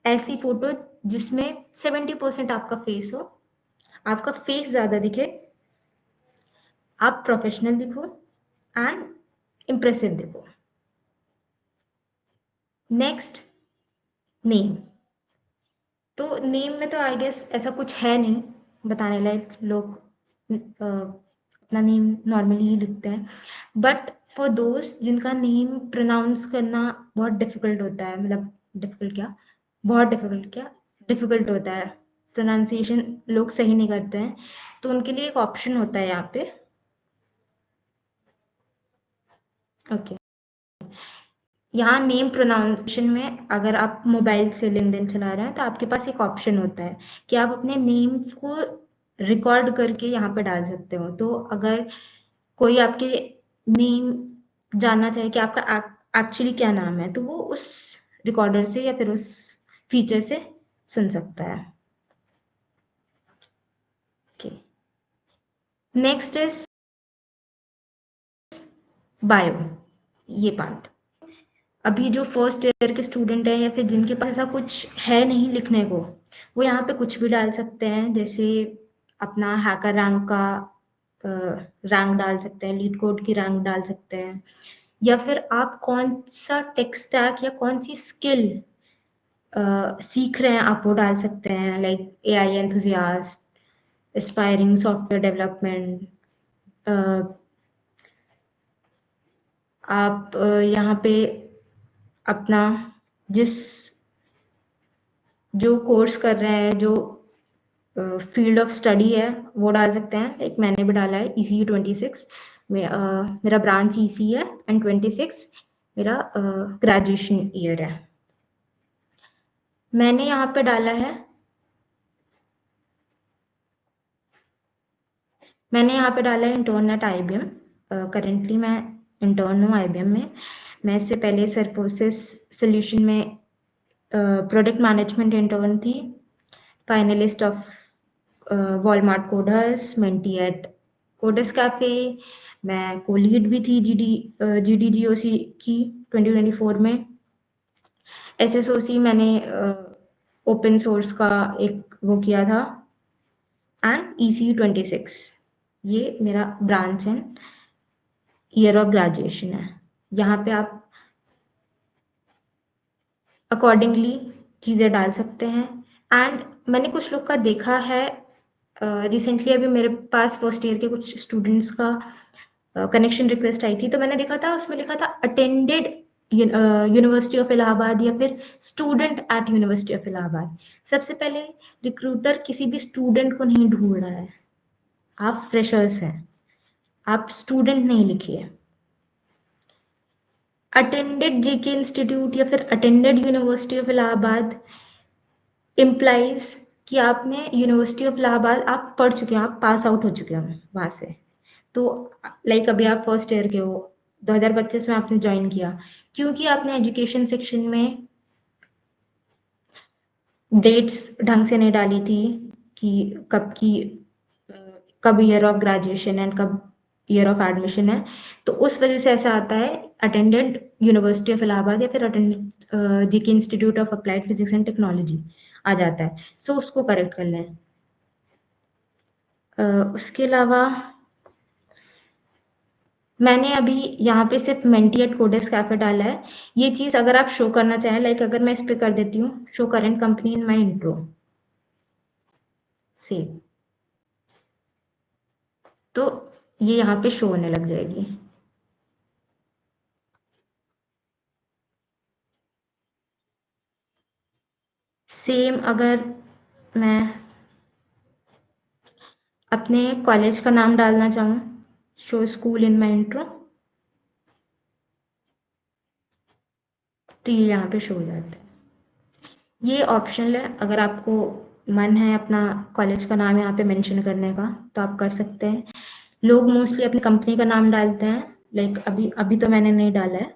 ऐसी फोटो जिसमें 70% आपका फेस हो, आपका फेस ज़्यादा दिखे, आप प्रोफेशनल दिखो एंड इम्प्रेसिव दिखो। Next, name. तो नेम में तो आई गेस ऐसा कुछ है नहीं बताने लायक, लोग अपना नेम नॉर्मली ही लिखते हैं, बट फॉर दोस्त जिनका नेम प्रोनाउंस करना बहुत डिफिकल्ट होता है, मतलब डिफिकल्ट क्या, बहुत डिफिकल्ट क्या, डिफिकल्ट होता है, प्रोनाउंसिएशन लोग सही नहीं करते हैं, तो उनके लिए एक ऑप्शन होता है यहाँ पे। ओके, यहाँ नेम प्रोनाउंसिएशन में अगर आप मोबाइल से लिंक्डइन चला रहे हैं तो आपके पास एक ऑप्शन होता है कि आप अपने नेम को रिकॉर्ड करके यहाँ पे डाल सकते हो। तो अगर कोई आपके नेम जानना चाहे कि आपका एक्चुअली क्या नाम है, तो वो उस रिकॉर्डर से या फिर उस फीचर से सुन सकता है। ओके, नेक्स्ट इज बायो, ये पार्ट। अभी जो फर्स्ट ईयर के स्टूडेंट हैं या फिर जिनके पास ऐसा कुछ है नहीं लिखने को, वो यहाँ पे कुछ भी डाल सकते हैं, जैसे अपना हैकर रैंक का रैंक डाल सकते हैं, लीड कोड की रैंक डाल सकते हैं, या फिर आप कौन सा टेक स्टैक या कौन सी स्किल सीख रहे हैं आप वो डाल सकते हैं, like AI enthusiast, aspiring software development. आप यहाँ पे अपना जिस जो कोर्स कर रहे हैं, जो फील्ड ऑफ स्टडी है वो डाल सकते हैं। लाइक मैंने भी डाला है ECE 26, मेरा ब्रांच ECE है, एंड 26 मेरा ग्रेजुएशन ईयर है। मैंने यहाँ पे डाला है, इंटर्न एट IBM। करेंटली मैं इंटर्न हूँ IBM में। मैं इससे पहले सर्फोसिस सोल्यूशन में प्रोडक्ट मैनेजमेंट इंटर्न थी, finalist of Walmart coders, mentee at coders cafe. मैं को लीड भी थी GDGOC की 2024 में। SSOC मैंने ओपन सोर्स का एक वो किया था, एंड ECE 26 ये मेरा branch and year of graduation है। यहाँ पे आप अकॉर्डिंगली चीज़ें डाल सकते हैं। एंड मैंने कुछ लोग का देखा है, रिसेंटली अभी मेरे पास फर्स्ट ईयर के कुछ स्टूडेंट्स का कनेक्शन रिक्वेस्ट आई थी, तो मैंने देखा था उसमें लिखा था अटेंडेड यूनिवर्सिटी ऑफ इलाहाबाद या फिर student at university of Allahabad. सबसे पहले रिक्रूटर किसी भी स्टूडेंट को नहीं ढूंढ रहा है, आप फ्रेशर्स हैं, आप स्टूडेंट नहीं लिखिए। अटेंडेड JK इंस्टीट्यूट या फिर attended university of Allahabad implies कि आपने यूनिवर्सिटी ऑफ इलाहाबाद आप पढ़ चुके हैं, आप पास आउट हो चुके हो वहाँ से। तो लाइक अभी आप फर्स्ट ईयर के हो, 2025 में आपने ज्वाइन किया, क्योंकि आपने एजुकेशन सेक्शन में डेट्स ढंग से नहीं डाली थी कि कब ईयर ऑफ ग्रेजुएशन एंड कब ईयर ऑफ एडमिशन है, तो उस वजह से ऐसा आता है अटेंडेड यूनिवर्सिटी ऑफ इलाहाबाद या फिर attended JK institute of applied physics and technology आ जाता है। सो उसको करेक्ट कर लें। उसके अलावा मैंने अभी यहाँ पे सिर्फ मेंटी एट कोडेस कैफे डाला है। ये चीज़ अगर आप शो करना चाहें, लाइक अगर मैं इस पे कर देती हूँ show current company in my intro save, तो ये यहाँ पे शो होने लग जाएगी। सेम अगर मैं अपने कॉलेज का नाम डालना चाहूँ, show school in my intro, तो ये यहाँ पे शो हो जाता है। ये ऑप्शनल है, अगर आपको मन है अपना कॉलेज का नाम यहाँ पे मेंशन करने का तो आप कर सकते हैं। लोग मोस्टली अपनी कंपनी का नाम डालते हैं, लाइक अभी तो मैंने नहीं डाला है,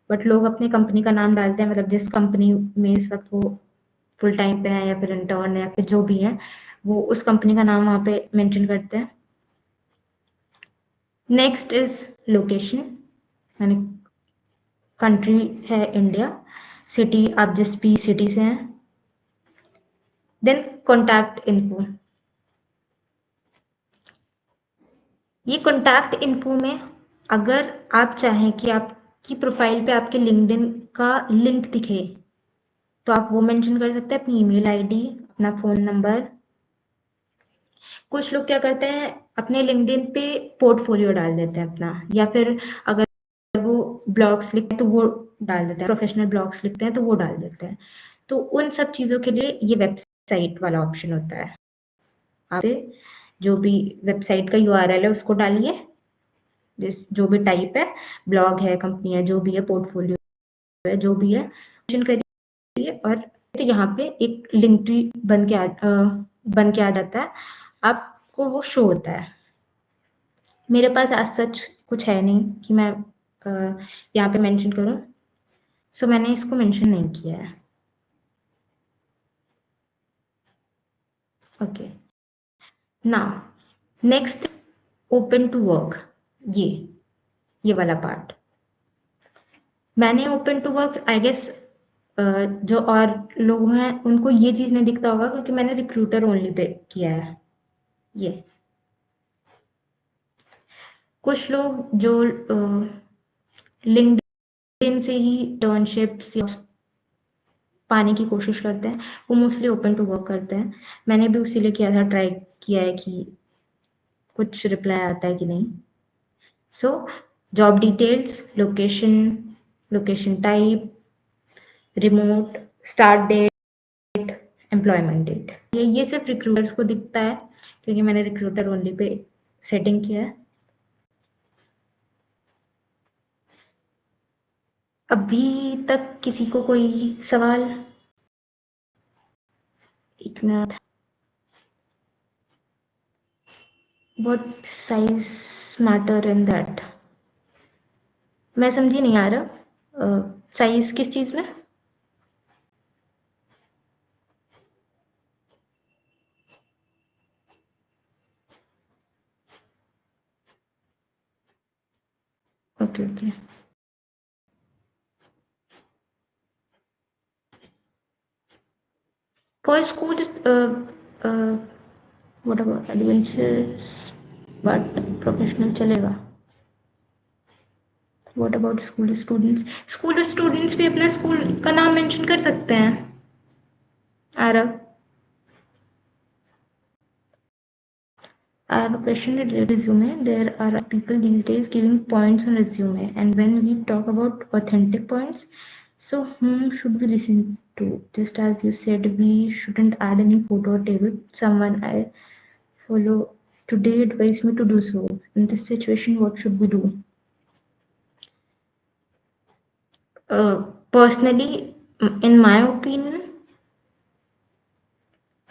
बट लोग अपनी कंपनी का नाम डालते हैं, मतलब जिस कंपनी में इस वक्त वो फुल टाइम पे है या फिर इंटर्न है या फिर जो भी है, वो उस कंपनी का नाम वहाँ पे मेंशन करते हैं। नेक्स्ट इज लोकेशन, यानी कंट्री है इंडिया, सिटी आप जिस भी सिटी से हैं। देन कॉन्टैक्ट इन्फो, ये कॉन्टैक्ट इन्फो में अगर आप चाहें कि आपकी प्रोफाइल पे आपके लिंक्डइन का लिंक दिखे तो आप वो मेंशन कर सकते हैं, अपनी ईमेल आईडी, अपना फ़ोन नंबर। कुछ लोग क्या करते हैं अपने लिंक्डइन पे पोर्टफोलियो डाल देते हैं अपना, या फिर अगर वो ब्लॉग्स लिखते हैं तो वो डाल देते हैं, प्रोफेशनल ब्लॉग्स लिखते हैं तो वो डाल देते हैं। तो उन सब चीज़ों के लिए ये वेबसाइट वाला ऑप्शन होता है। आप जो भी वेबसाइट का URL है उसको डालिए, जो भी टाइप है, ब्लॉग है, कंपनी है, जो भी है, पोर्टफोलियो है, जो भी है, मेंशन करिए। और तो यहाँ पे एक लिंक ट्री बन के आ जाता है, आपको वो शो होता है। मेरे पास आज सच कुछ है नहीं कि मैं यहाँ पे मेंशन करूँ, सो मैंने इसको मेंशन नहीं किया है। Okay, now next open to work, ये वाला पार्ट। मैंने open to work I guess जो और लोग हैं उनको ये चीज़ नहीं दिखता होगा क्योंकि मैंने रिक्रूटर ओनली पे किया है ये। कुछ लोग जो लिंक्डइन से ही इंटर्नशिप्स या पाने की कोशिश करते हैं वो मोस्टली ओपन टू वर्क करते हैं। मैंने भी उसी लिए किया था, ट्राई किया है कि कुछ रिप्लाई आता है कि नहीं। So job details, location type, remote, start date, employment date, ये सिर्फ रिक्रूटर्स को दिखता है क्योंकि मैंने रिक्रूटर ओनली पे सेटिंग किया है। अभी तक किसी को कोई सवाल? एक minute. What size matter in that? मैं समझी नहीं आ रहा। साइज किस चीज में? Okay okay. For school what about adventures but professional चलेगा? What about school students? School students भी अपना स्कूल का नाम मेंशन कर सकते हैं Aarav. I have a question related to resume. There are people these days giving points on resume, and when we talk about authentic points, so whom should we listen to? Just as you said, we shouldn't add any photo or table. Someone I follow today advised me to do so. In this situation, what should we do? Personally, in my opinion,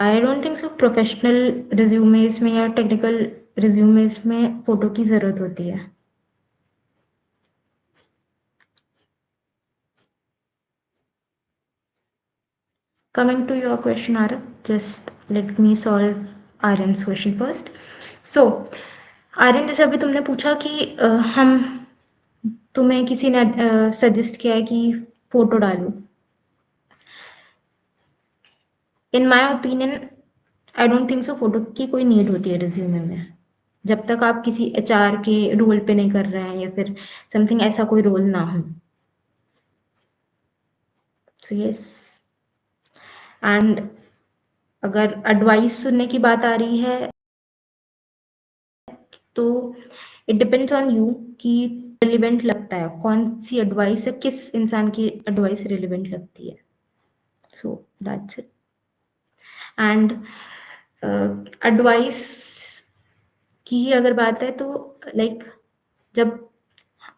I don't think so professional resumes में या technical resumes में photo की ज़रूरत होती है। Coming to your question Aarav, just let me solve Aryan's question first. So Aryan, जैसे अभी तुमने पूछा कि हम तुम्हें किसी ने सजेस्ट किया है कि फोटो डालो। In my opinion I don't think so photo की कोई नीड होती है रिज्यूमे में, जब तक आप किसी एचआर के रोल पे नहीं कर रहे हैं या फिर समथिंग ऐसा कोई रोल ना हो। सो यस, एंड अगर एडवाइस सुनने की बात आ रही है तो इट डिपेंड्स ऑन यू कि रिलेवेंट लगता है, कौन सी एडवाइस है, किस इंसान की एडवाइस रिलेवेंट लगती है। So that's it. And advice की ही अगर बात है तो लाइक जब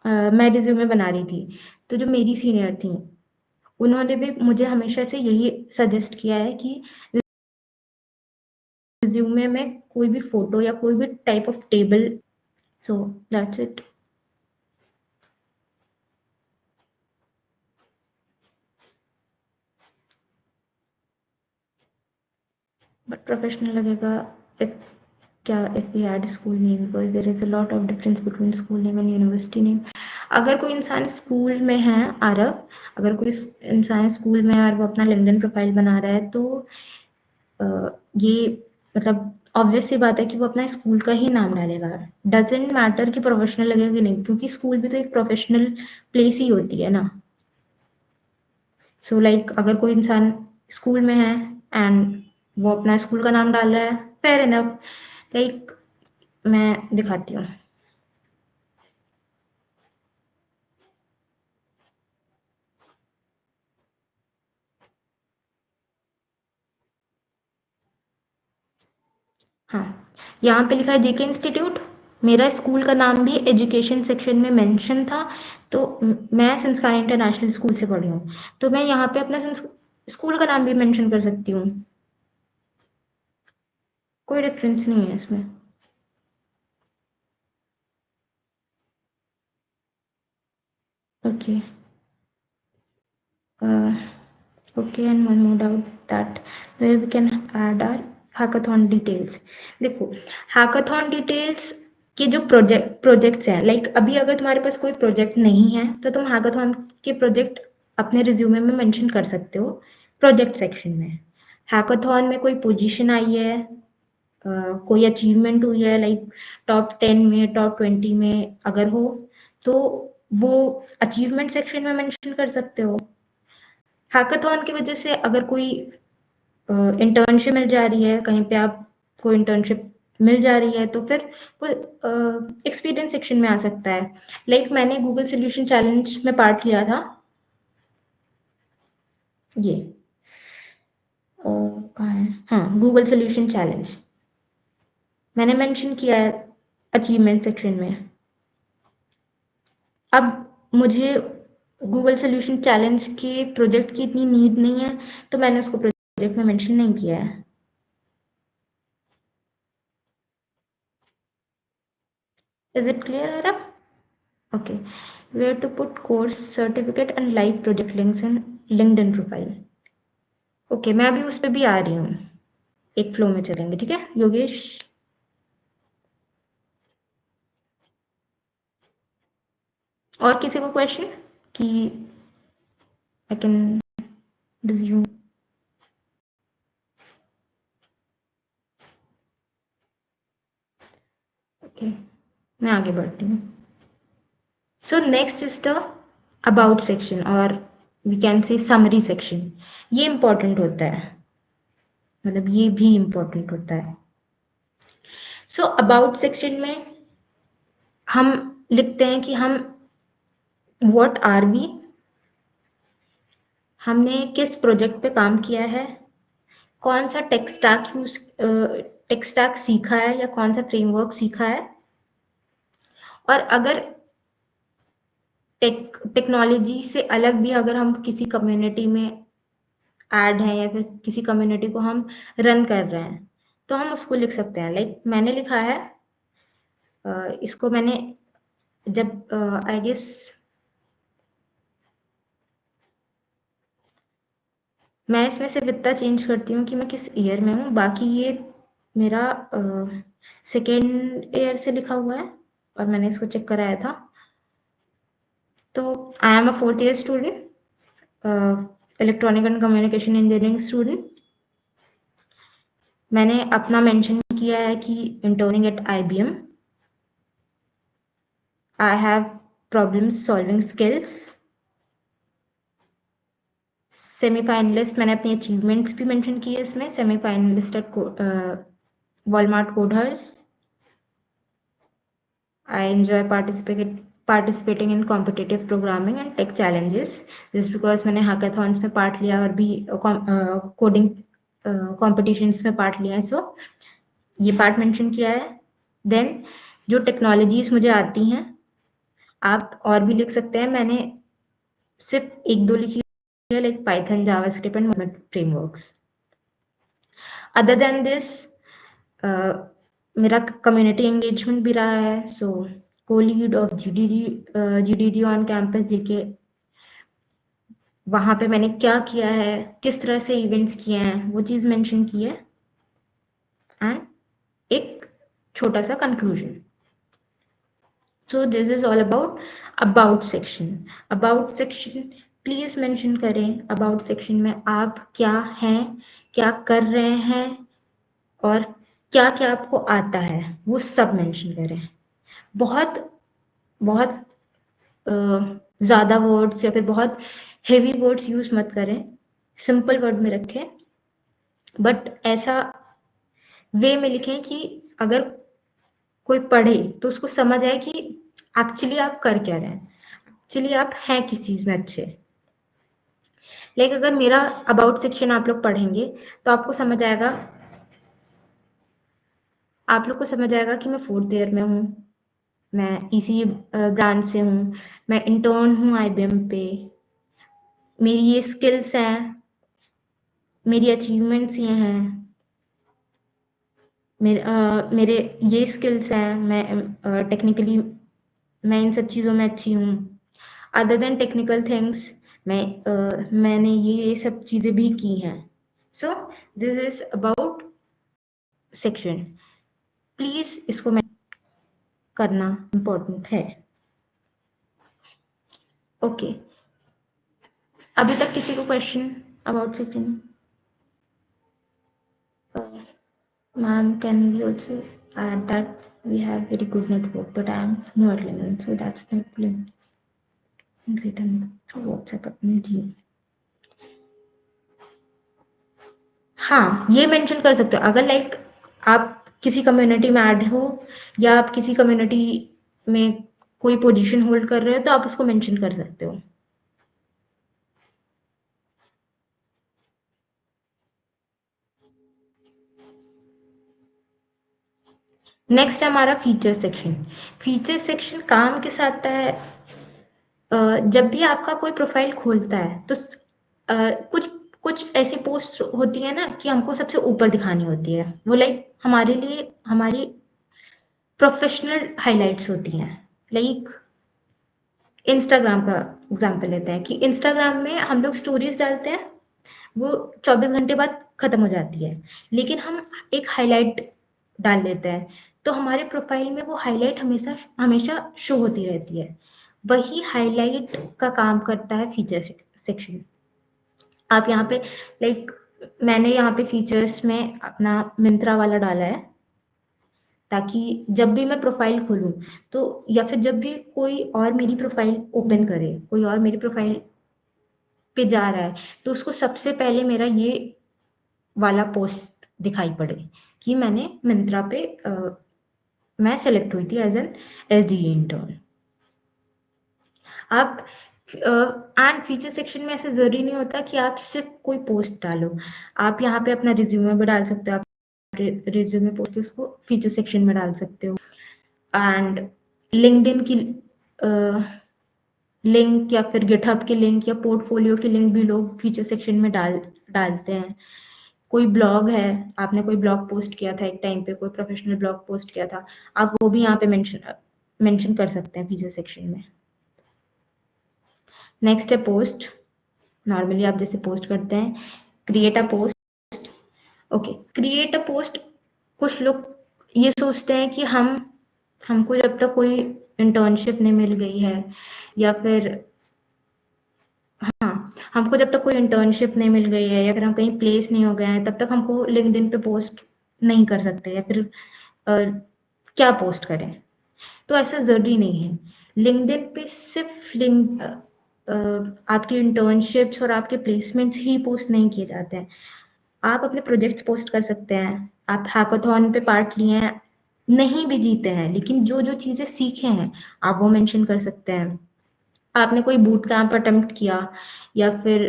मैं रिज्यूमे बना रही थी तो जो मेरी सीनियर थी उन्होंने भी मुझे हमेशा से यही सजेस्ट किया है कि रिज्यूमे में कोई भी फोटो या कोई भी type of table. So that's it. But professional लगेगा if क्या if we add school name, because there is a lot of difference between school name and university name. अगर कोई इंसान स्कूल में है आरव, अगर कोई इंसान स्कूल में है और वो अपना लिंक्डइन प्रोफाइल बना रहा है तो ये मतलब ऑब्वियस सी बात है कि वो अपना स्कूल का ही नाम डालेगा। डजेंट मैटर कि प्रोफेशनल लगेगा कि नहीं, क्योंकि स्कूल भी तो एक प्रोफेशनल प्लेस ही होती है ना। सो लाइक अगर कोई इंसान स्कूल में है एंड वो अपना स्कूल का नाम डाल रहा है, फेयर इनफ। लाइक मैं दिखाती हूँ। हाँ, यहाँ पे लिखा है जेके इंस्टीट्यूट। मेरा स्कूल का नाम भी एजुकेशन सेक्शन में मेंशन था, तो मैं संस्कार इंटरनेशनल स्कूल से पढ़ी हूँ, तो मैं यहाँ पे अपना स्कूल का नाम भी मेंशन कर सकती हूँ। कोई डिफरेंस नहीं है इसमें। Okay okay, and one more doubt that where we can add our hackathon details. देखो, हैकाथॉन डिटेल्स कि जो प्रोजेक्ट्स हैं, लाइक अभी अगर तुम्हारे पास कोई प्रोजेक्ट नहीं है तो तुम हैकाथॉन के प्रोजेक्ट अपने रिज्यूमे में मेंशन कर सकते हो प्रोजेक्ट सेक्शन में। हैकाथॉन में कोई पोजीशन आई है, कोई अचीवमेंट हुई है, लाइक टॉप 10 में, टॉप 20 में अगर हो तो वो अचीवमेंट सेक्शन में मेंशन कर सकते हो। हैकाथॉन की वजह से अगर कोई इंटर्नशिप मिल जा रही है, कहीं पे आपको इंटर्नशिप मिल जा रही है तो फिर वो एक्सपीरियंस सेक्शन में आ सकता है। लाइक मैंने गूगल सोल्यूशन चैलेंज में पार्ट लिया था, ये कहाँ है, हाँ गूगल सोल्यूशन चैलेंज मैंने मेंशन किया है अचीवमेंट सेक्शन में। अब मुझे गूगल सोल्यूशन चैलेंज के प्रोजेक्ट की इतनी नीड नहीं है तो मैंने उसको प्रोजेक्ट में मेंशन नहीं किया है। Is it clear Aarav? Okay, where to put course certificate and live project links in LinkedIn profile. Okay, मैं अभी उस पर भी आ रही हूँ, एक फ्लो में चलेंगे, ठीक है योगेश? और किसी को क्वेश्चन कि आई कैन रिज्यूम? ओके, मैं आगे बढ़ती हूँ। So next is the about section और we can say summary section. ये इंपॉर्टेंट होता है, मतलब ये भी इंपॉर्टेंट होता है। सो अबाउट सेक्शन में हम लिखते हैं कि हम व्हाट आर वी, हमने किस प्रोजेक्ट पे काम किया है, कौन सा टेक स्टैक सीखा है या कौन सा फ्रेमवर्क सीखा है, और अगर टेक्नोलॉजी से अलग भी अगर हम किसी कम्युनिटी में ऐड हैं या फिर किसी कम्युनिटी को हम रन कर रहे हैं तो हम उसको लिख सकते हैं। लाइक मैंने लिखा है, इसको मैंने जब आई गेस मैं इसमें सिर्फ इतना चेंज करती हूँ कि मैं किस ईयर में हूँ, बाकी ये मेरा सेकेंड ईयर से लिखा हुआ है और मैंने इसको चेक कराया था। तो I am a 4th year student, electronic and communication engineering student. मैंने अपना मेंशन किया है कि interning at IBM, I have problem solving skills, semifinalist. मैंने अपनी अचीवमेंट्स भी मेंशन की है इसमें, semifinalist at Walmart code house. I enjoy participating in competitive programming and tech challenges just because मैंने hackathons में पार्ट लिया और भी कोडिंग कॉम्पिटिशन्स में पार्ट लिया है, सो ये पार्ट मेंशन किया है। देन जो टेक्नोलॉजीज मुझे आती हैं आप और भी लिख सकते हैं, मैंने सिर्फ एक दो लिखी है, like Python, JavaScript and frameworks. Other than this मेरा कम्युनिटी एंगेजमेंट भी रहा है, सो co-lead of GDG on campus JK, वहाँ पे मैंने क्या किया है, किस तरह से इवेंट्स किए हैं, वो चीज़ मेंशन की है, एंड एक छोटा सा conclusion. So this is all about section. About section please mention करें अबाउट सेक्शन में आप क्या हैं, क्या कर रहे हैं और क्या क्या आपको आता है, वो सब मेंशन करें। बहुत बहुत ज़्यादा वर्ड्स या फिर बहुत हेवी वर्ड्स यूज मत करें, सिंपल वर्ड में रखें, बट ऐसा वे में लिखें कि अगर कोई पढ़े तो उसको समझ आए कि एक्चुअली आप कर क्या रहे हैं, एक्चुअली आप हैं किस चीज़ में अच्छे। लाइक अगर मेरा अबाउट सेक्शन आप लोग पढ़ेंगे तो आपको समझ आएगा, आप लोग को समझ आएगा कि मैं 4th ईयर में हूँ, मैं इसी ब्रांच से हूँ, मैं इंटर्न हूँ IBM पे, मेरी ये स्किल्स हैं, मेरी अचीवमेंट्स ये हैं, मेरे ये स्किल्स हैं, मैं टेक्निकली मैं इन सब चीज़ों में अच्छी हूँ। अदर देन टेक्निकल थिंग्स मैंने ये सब चीज़ें भी की हैं। So this is about section, please इसको मैं करना इम्पोर्टेंट है। ओके, अभी तक किसी को question about section? Ma'am, can we also add that we have very good network, but I am new at London, so that's the problem. Great, WhatsApp अपने जी। हाँ, ये मेंशन कर सकते हो अगर लाइक आप किसी कम्युनिटी में ऐड हो या आप किसी कम्युनिटी में कोई पोजीशन होल्ड कर रहे हो तो आप उसको मेंशन कर सकते हो। नेक्स्ट है हमारा फीचर सेक्शन। फीचर सेक्शन काम किस आता है? जब भी आपका कोई प्रोफाइल खोलता है तो कुछ कुछ ऐसी पोस्ट होती है ना कि हमको सबसे ऊपर दिखानी होती है, वो लाइक हमारे लिए हमारी प्रोफेशनल हाइलाइट्स होती हैं। लाइक इंस्टाग्राम का एग्जांपल लेते हैं कि इंस्टाग्राम में हम लोग स्टोरीज डालते हैं, वो 24 घंटे बाद खत्म हो जाती है, लेकिन हम एक हाईलाइट डाल देते हैं तो हमारे प्रोफाइल में वो हाईलाइट हमेशा हमेशा शो होती रहती है। वही हाईलाइट का काम करता है फीचर सेक्शन। आप यहाँ पे लाइक मैंने यहाँ पे फीचर्स में अपना मिंत्रा वाला डाला है ताकि जब भी मैं प्रोफाइल खोलूँ तो या फिर जब भी कोई और मेरी प्रोफाइल ओपन करे, कोई और मेरी प्रोफाइल पे जा रहा है तो उसको सबसे पहले मेरा ये वाला पोस्ट दिखाई पड़े कि मैंने मिंत्रा पे मैं सेलेक्ट हुई थी एज एन SDA इंटर्न। आप एंड फीचर सेक्शन में ऐसा ज़रूरी नहीं होता कि आप सिर्फ कोई पोस्ट डालो, आप यहाँ पे अपना रिज्यूमे भी डाल सकते हो, आप रिज्यूमे पोस्ट के उसको फीचर सेक्शन में डाल सकते हो। एंड लिंक्डइन की लिंक या फिर गिटहब की लिंक या पोर्टफोलियो की लिंक भी लोग फीचर सेक्शन में डालते हैं। कोई ब्लॉग है, आपने कोई ब्लॉग पोस्ट किया था एक टाइम पे, कोई प्रोफेशनल ब्लॉग पोस्ट किया था, आप वो भी यहाँ पे मेंशन कर सकते हैं फीचर सेक्शन में। नेक्स्ट है पोस्ट। नॉर्मली आप जैसे पोस्ट करते हैं, create a post. Okay, create a post कुछ लोग ये सोचते हैं कि हमको जब तक कोई इंटर्नशिप नहीं मिल गई है या फिर हमको जब तक कोई इंटर्नशिप नहीं मिल गई है या फिर हम कहीं प्लेस नहीं हो गए हैं तब तक हमको लिंक्डइन पे पोस्ट नहीं कर सकते या फिर क्या पोस्ट करें। तो ऐसा ज़रूरी नहीं है, लिंक्डइन पे सिर्फ आपकी इंटर्नशिप्स और आपके प्लेसमेंट्स ही पोस्ट नहीं किए जाते हैं। आप अपने प्रोजेक्ट्स पोस्ट कर सकते हैं, आप हैकाथॉन पे पार्ट लिए हैं, नहीं भी जीते हैं लेकिन जो जो चीज़ें सीखे हैं आप वो मेंशन कर सकते हैं। आपने कोई बूट कैंप अटेम्प्ट किया या फिर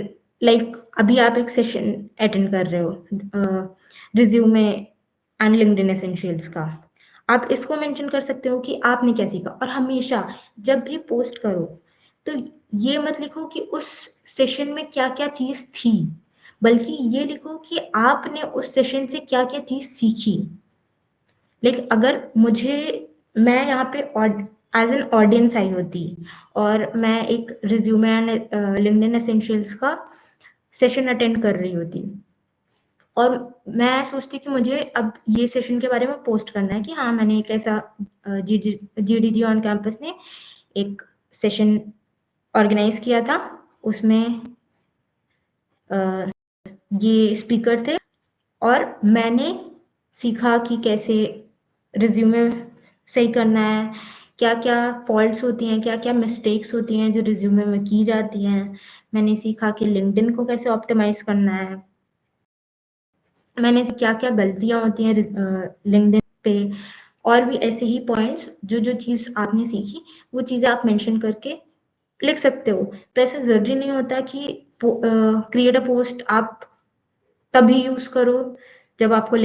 लाइक अभी आप एक सेशन अटेंड कर रहे हो रिज्यूमे एंड लिंक्डइन एसेंशियल्स का, आप इसको मेंशन कर सकते हो कि आपने क्या सीखा। और हमेशा जब भी पोस्ट करो तो ये मत लिखो कि उस सेशन में क्या क्या चीज़ थी, बल्कि ये लिखो कि आपने उस सेशन से क्या क्या चीज़ सीखी। लाइक अगर मैं यहाँ पे एज एन ऑडियंस आई होती और मैं एक रिज्यूमे एंड लिंक्डइन एसेंशियल्स का सेशन अटेंड कर रही होती और मैं सोचती कि मुझे अब ये सेशन के बारे में पोस्ट करना है कि हाँ मैंने एक ऐसा GDG ऑन कैंपस ने एक सेशन ऑर्गेनाइज किया था, उसमें ये स्पीकर थे और मैंने सीखा कि कैसे रिज्यूमे सही करना है, क्या क्या फॉल्ट्स होती हैं, क्या क्या मिस्टेक्स होती हैं जो रिज्यूमे में की जाती हैं। मैंने सीखा कि लिंक्डइन को कैसे ऑप्टिमाइज करना है, मैंने क्या क्या गलतियां होती हैं लिंक्डइन पे, और भी ऐसे ही पॉइंट्स जो जो चीज़ आपने सीखी वो चीज़ें आप मेंशन करके लिख सकते हो। तो ऐसा ज़रूरी नहीं होता कि क्रिएट अ पोस्ट आप तभी यूज़ करो जब आपको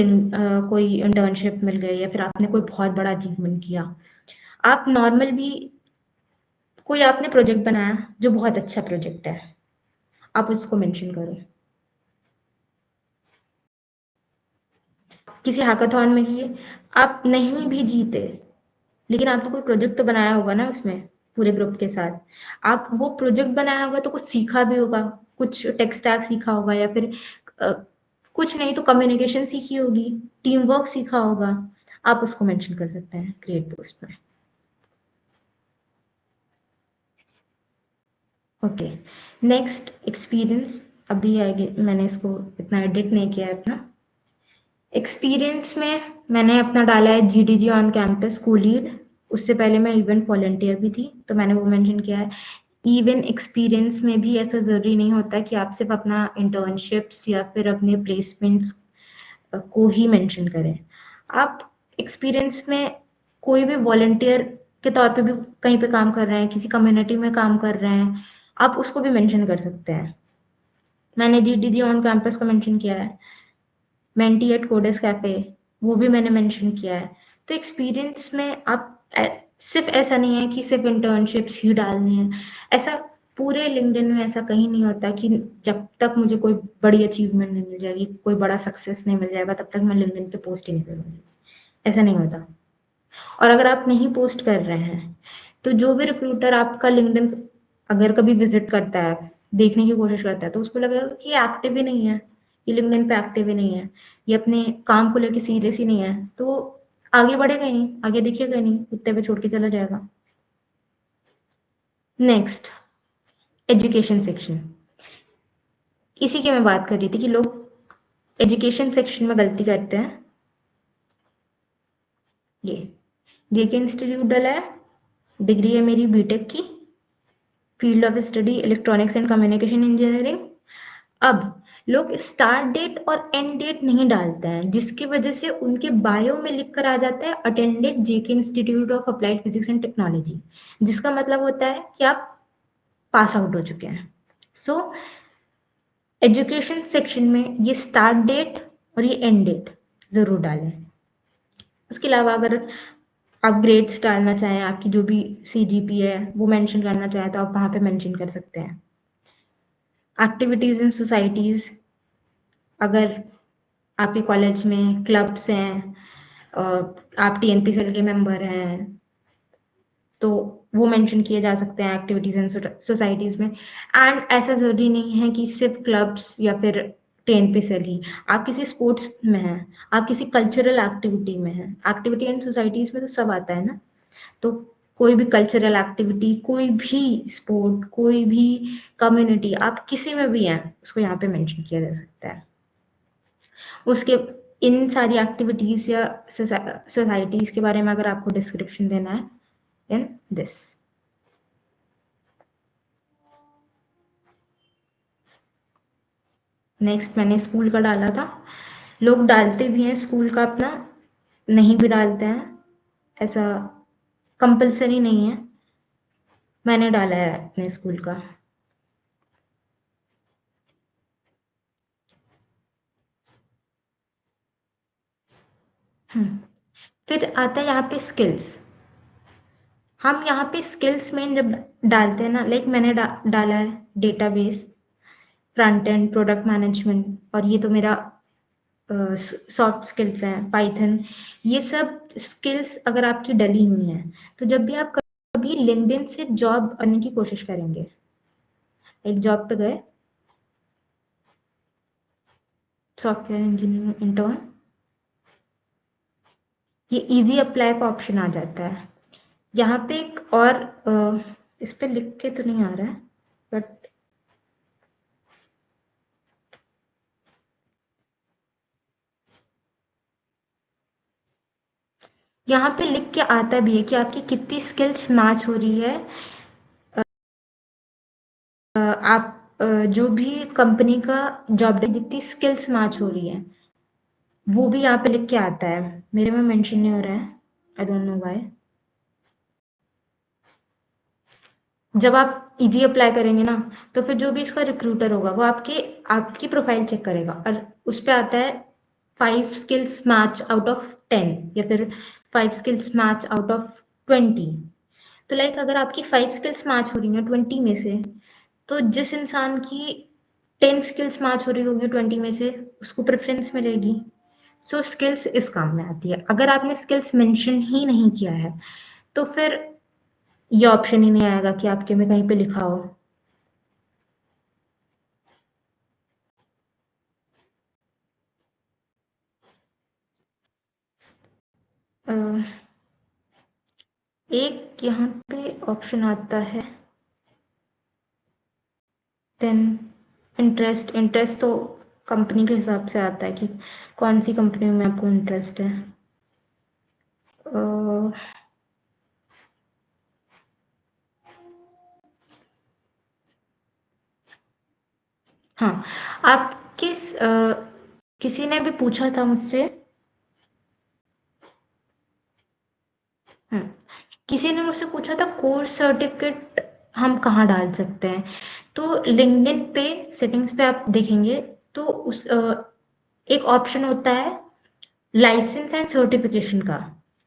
कोई इंटर्नशिप मिल गई या फिर आपने कोई बहुत बड़ा अचीवमेंट किया। आप नॉर्मल भी कोई आपने प्रोजेक्ट बनाया जो बहुत अच्छा प्रोजेक्ट है, आप उसको मेंशन करो। किसी हैकाथॉन में किए, आप नहीं भी जीते लेकिन आपने कोई प्रोजेक्ट तो बनाया होगा ना उसमें पूरे ग्रुप के साथ, आप वो प्रोजेक्ट बनाया होगा तो कुछ सीखा भी होगा, कुछ टेक स्टैक सीखा होगा या फिर अ, कुछ नहीं तो कम्युनिकेशन सीखी होगी, टीम वर्क सीखा होगा, आप उसको मेंशन कर सकते हैं क्रिएट पोस्ट में। Okay, next experience. अभी आगे मैंने इसको इतना एडिट नहीं किया है अपना। एक्सपीरियंस में मैंने अपना डाला है जीडीजी ऑन कैंपस स्कूल लीड। उससे पहले मैं इवेंट वॉलंटियर भी थी, तो मैंने वो मेंशन किया है। इवन एक्सपीरियंस में भी ऐसा ज़रूरी नहीं होता कि आप सिर्फ अपना इंटर्नशिप्स या फिर अपने प्लेसमेंट्स को ही मेंशन करें। आप एक्सपीरियंस में कोई भी वॉलंटियर के तौर पे भी कहीं पे काम कर रहे हैं, किसी कम्युनिटी में काम कर रहे हैं, आप उसको भी मेंशन कर सकते हैं। मैंने जीडीजी ऑन कैंपस का मेंशन किया है। मेंटी एट कोडेस कैफे, वो भी मैंने मेंशन किया है। तो एक्सपीरियंस में आप सिर्फ ऐसा नहीं है कि सिर्फ इंटर्नशिप्स ही डालनी है। ऐसा पूरे लिंक्डइन में ऐसा कहीं नहीं होता कि जब तक मुझे कोई बड़ी अचीवमेंट नहीं मिल जाएगी, कोई बड़ा सक्सेस नहीं मिल जाएगा, तब तक मैं लिंक्डइन पे पोस्ट ही नहीं करूँगी। ऐसा नहीं होता। और अगर आप नहीं पोस्ट कर रहे हैं, तो जो भी रिक्रूटर आपका लिंक्डइन अगर कभी विजिट करता है, देखने की कोशिश करता है, तो उसको लगेगा कि ये एक्टिव ही नहीं है, ये लिंक्डइन पे एक्टिव ही नहीं है, ये अपने काम को लेके सीरियस ही नहीं है, तो आगे बढ़ेगा ही नहीं, आगे दिखेगा ही नहीं, कुत्ते पे छोड़ के चला जाएगा। Next, education section. इसी की मैं बात कर रही थी कि लोग एजुकेशन सेक्शन में गलती करते हैं। ये जेके इंस्टीट्यूट डाला है, डिग्री है मेरी बीटेक की, field of study electronics and communication engineering. अब लोग स्टार्ट डेट और एंड डेट नहीं डालते हैं, जिसकी वजह से उनके बायो में लिख कर आ जाता है attended JK institute of applied physics and technology, जिसका मतलब होता है कि आप पास आउट हो चुके हैं। सो एजुकेशन सेक्शन में ये स्टार्ट डेट और ये एंड डेट जरूर डालें। उसके अलावा अगर आप ग्रेड्स डालना चाहें, आपकी जो भी सीजीपी है वो मेंशन करना चाहें, तो आप वहाँ पे मेंशन कर सकते हैं। एक्टिविटीज़ इन सोसाइटीज़, अगर आपके कॉलेज में क्लब्स हैं और आप टीएनपीसीएल के मेंबर हैं, तो वो मेंशन किए जा सकते हैं एक्टिविटीज़ इन सोसाइटीज़ में। एंड ऐसा ज़रूरी नहीं है कि सिर्फ क्लब्स या फिर टीएनपीसीएल ही। आप किसी स्पोर्ट्स में हैं, आप किसी कल्चरल एक्टिविटी में हैं, एक्टिविटी इन सोसाइटीज़ में तो सब आता है ना। तो कोई भी कल्चरल एक्टिविटी, कोई भी स्पोर्ट, कोई भी कम्युनिटी, आप किसी में भी हैं, उसको यहाँ पे मेंशन किया जा सकता है। उसके इन सारी एक्टिविटीज़ या सोसाइटीज़ के बारे में अगर आपको डिस्क्रिप्शन देना है, देन दिस। नेक्स्ट मैंने स्कूल का डाला था। लोग डालते भी हैं स्कूल का अपना, नहीं भी डालते हैं, ऐसा कंपलसरी नहीं है। मैंने डाला है अपने स्कूल का। फिर आता है यहाँ पे स्किल्स। हम यहाँ पे स्किल्स में जब डालते हैं ना, लाइक मैंने डाला है database, front end, product management, और ये तो मेरा सॉफ्ट स्किल्स हैं, पाइथन। ये सब स्किल्स अगर आपकी डली हुई हैं, तो जब भी आप कभी लिंक्डइन से जॉब करने की कोशिश करेंगे, एक जॉब पे गए, सॉफ्टवेयर इंजीनियरिंग इंटर्न, ये इजी अप्लाई का ऑप्शन आ जाता है। यहाँ पे एक और इस पे लिख के तो नहीं आ रहा है, बट यहाँ पे लिख के आता भी है कि आपकी कितनी स्किल्स मैच हो रही है। आप जो भी कंपनी का जॉब, जितनी स्किल्स मैच हो रही है, वो भी यहाँ पे लिख के आता है। मेरे में मेंशन नहीं हो रहा है, आई डोंट नो व्हाई। जब आप इजी अप्लाई करेंगे ना, तो फिर जो भी इसका रिक्रूटर होगा, वो आपकी प्रोफाइल चेक करेगा, और उस पे आता है 5 स्किल्स मैच आउट ऑफ 10 या फिर 5 स्किल्स मैच आउट ऑफ 20। तो लाइक अगर आपकी 5 स्किल्स मैच हो रही हैं 20 में से, तो जिस इंसान की 10 स्किल्स मैच हो रही होगी 20 में से, उसको प्रेफरेंस मिलेगी। सो स्किल्स इस काम में आती है। अगर आपने स्किल्स मेंशन ही नहीं किया है, तो फिर ये ऑप्शन ही नहीं आएगा कि आपके में कहीं पे लिखा हो। अ, एक यहाँ पे ऑप्शन आता है, देन इंटरेस्ट तो कंपनी के हिसाब से आता है कि कौन सी कंपनी में आपको इंटरेस्ट है। हाँ, आप किसी ने भी पूछा था मुझसे, किसी ने मुझसे पूछा था कोर्स सर्टिफिकेट हम कहाँ डाल सकते हैं। तो लिंक्डइन पे सेटिंग्स पे आप देखेंगे तो एक ऑप्शन होता है लाइसेंस एंड सर्टिफिकेशन का।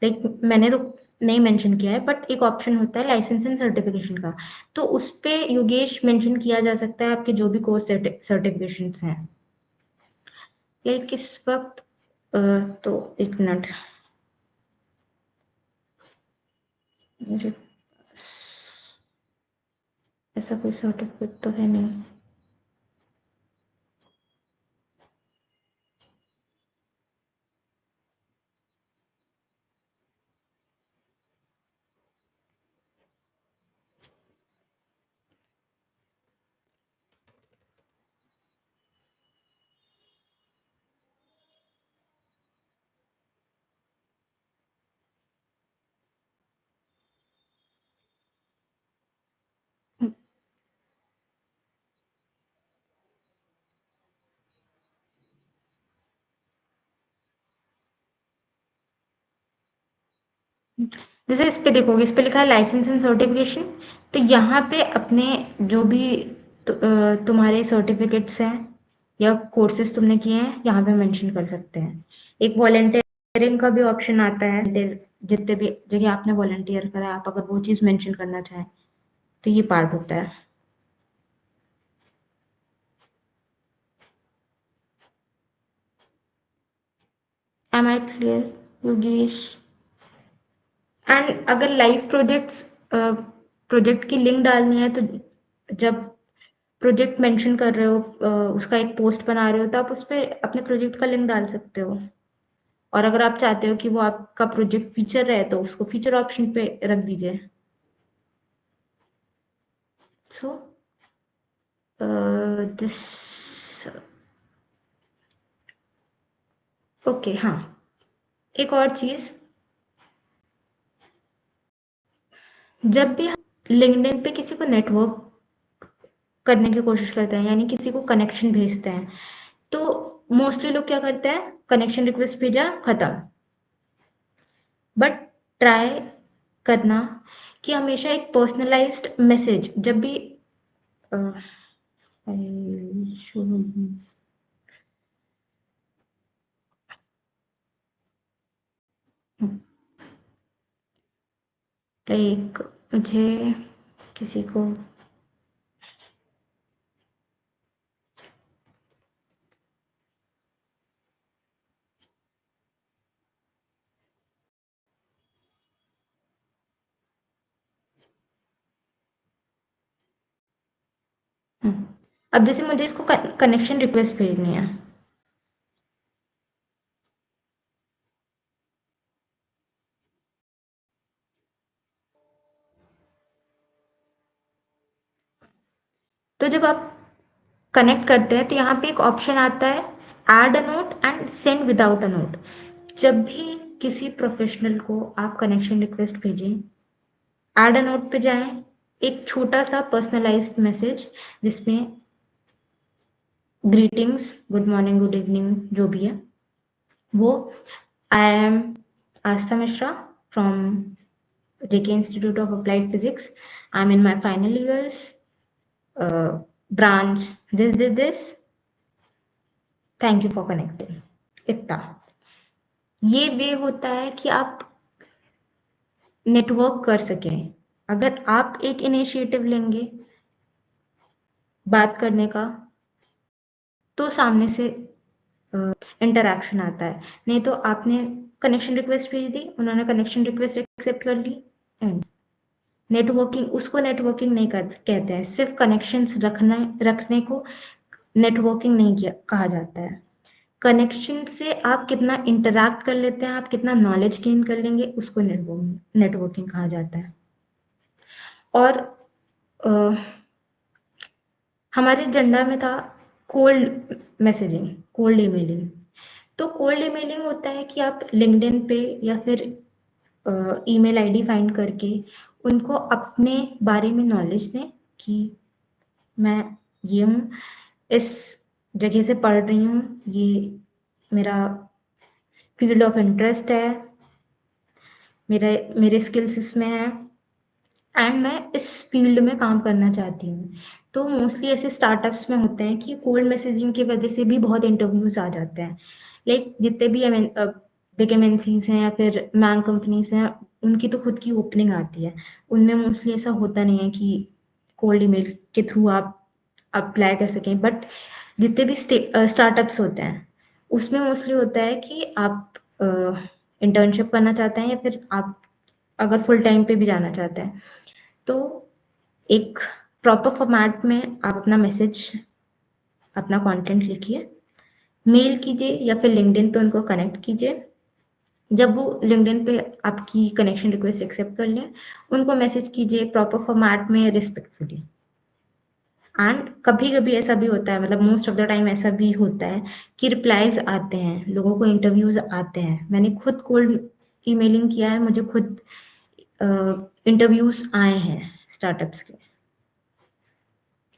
लाइक मैंने तो नहीं मेंशन किया है, बट एक ऑप्शन होता है लाइसेंस एंड सर्टिफिकेशन का। तो उस पे योगेश मेंशन किया जा सकता है आपके जो भी कोर्स सर्टिफिकेशंस हैं। लाइक इस वक्त तो एक मिनट, मेरे पास ऐसा कोई सर्टिफिकेट तो है नहीं। जैसे इस पे देखोगे, इस पे लिखा है लाइसेंस एंड सर्टिफिकेशन। तो यहाँ पे अपने जो भी तुम्हारे सर्टिफिकेट्स हैं या कोर्सेज तुमने किए हैं यहाँ पे मेंशन कर सकते हैं। एक वॉलंटियरिंग का भी ऑप्शन आता है, जितने भी जगह आपने वॉलंटियर करा आप अगर वो चीज़ मेंशन करना चाहें तो ये पार्ट होता है। Am I clear Yogesh? And अगर लाइव प्रोजेक्ट की लिंक डालनी है तो जब प्रोजेक्ट मेंशन कर रहे हो, उसका एक पोस्ट बना रहे हो, तो आप उस पर अपने प्रोजेक्ट का लिंक डाल सकते हो। और अगर आप चाहते हो कि वो आपका प्रोजेक्ट फीचर रहे तो उसको फीचर ऑप्शन पे रख दीजिए। So this okay. हाँ, एक और चीज, जब भी हम लिंक्डइन पे किसी को नेटवर्क करने की कोशिश करते हैं यानी किसी को कनेक्शन भेजते हैं, तो मोस्टली लोग क्या करते हैं, कनेक्शन रिक्वेस्ट भेजा खत्म। बट ट्राई करना कि हमेशा एक पर्सनलाइज्ड मैसेज जब भी लाइक मुझे किसी को अब जैसे मुझे इसको कनेक्शन रिक्वेस्ट भेजनी है, तो जब आप कनेक्ट करते हैं तो यहाँ पे एक ऑप्शन आता है add a note and send without a note. जब भी किसी प्रोफेशनल को आप कनेक्शन रिक्वेस्ट भेजें, ऐड अ नोट पे जाएं, एक छोटा सा पर्सनलाइज्ड मैसेज जिसमें greetings, good morning, good evening जो भी है वो, आई am Aastha Mishra from JK Institute of Applied Physics. I'm in my final years, branch this. Thank you for connecting. इतना ये वे होता है कि आप नेटवर्क कर सकें। अगर आप एक इनिशिएटिव लेंगे बात करने का तो सामने से इंटरैक्शन आता है, नहीं तो आपने कनेक्शन रिक्वेस्ट भेज दी, उन्होंने कनेक्शन रिक्वेस्ट एक्सेप्ट कर ली, एंड नेटवर्किंग उसको नेटवर्किंग नहीं कहते हैं। सिर्फ कनेक्शंस रखने को नेटवर्किंग नहीं कहा जाता है। कनेक्शन से आप कितना इंटरैक्ट कर लेते हैं, आप कितना नॉलेज गेन कर लेंगे, उसको नेटवर्किंग कहा जाता है। और हमारे एजेंडा में था कोल्ड मैसेजिंग, कोल्ड ईमेलिंग। तो कोल्ड ईमेलिंग होता है कि आप लिंक्डइन पे या फिर ईमेल आईडी फाइंड करके उनको अपने बारे में नॉलेज दें कि मैं ये हूँ, इस जगह से पढ़ रही हूँ, ये मेरा फील्ड ऑफ इंटरेस्ट है, मेरे स्किल्स इसमें हैं एंड मैं इस फील्ड में काम करना चाहती हूँ। तो मोस्टली ऐसे स्टार्टअप्स में होते हैं कि कोल्ड मैसेजिंग की वजह से भी बहुत इंटरव्यूज आ जाते हैं। लाइक जितने भी बिग एमएनसीज हैं या फिर मैंग कंपनीज हैं, उनकी तो खुद की ओपनिंग आती है। उनमें मोस्टली ऐसा होता नहीं है कि कोल्ड ईमेल के थ्रू आप अप्लाई कर सकें, बट जितने भी स्टार्टअप्स होते हैं उसमें मोस्टली होता है कि आप इंटर्नशिप करना चाहते हैं या फिर आप अगर फुल टाइम पे भी जाना चाहते हैं, तो एक प्रॉपर फॉर्मेट में आप अपना मैसेज, अपना कंटेंट लिखिए, मेल कीजिए या फिर लिंक्डइन पे उनको कनेक्ट कीजिए। जब वो लिंक्डइन पे आपकी कनेक्शन रिक्वेस्ट एक्सेप्ट कर लें, उनको मैसेज कीजिए प्रॉपर फॉर्मेट में, रिस्पेक्टफुली। एंड कभी-कभी ऐसा भी होता है, मतलब मोस्ट ऑफ द टाइम ऐसा भी होता है कि रिप्लाईज़ आते हैं, लोगों को इंटरव्यूज़ आते हैं। मैंने खुद कोल्ड ईमेलिंग किया है, मुझे खुद इंटरव्यूज़ आए हैं स्टार्टअप्स के।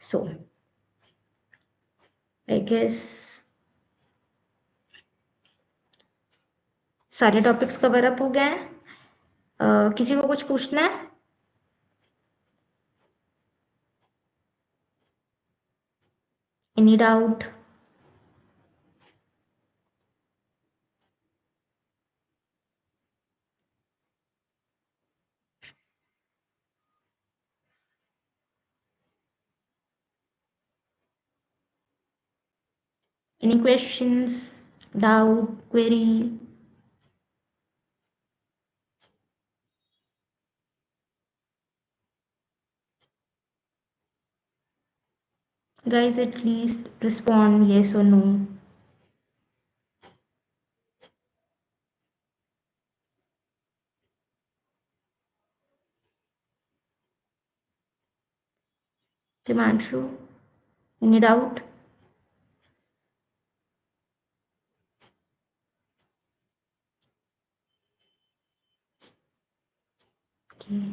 सो आई गेस सारे टॉपिक्स कवर अप हो गए हैं। किसी को कुछ पूछना है? Any doubt? Any questions, doubt, query? Guys, at least respond yes or no. Timanshu, any doubt? Okay.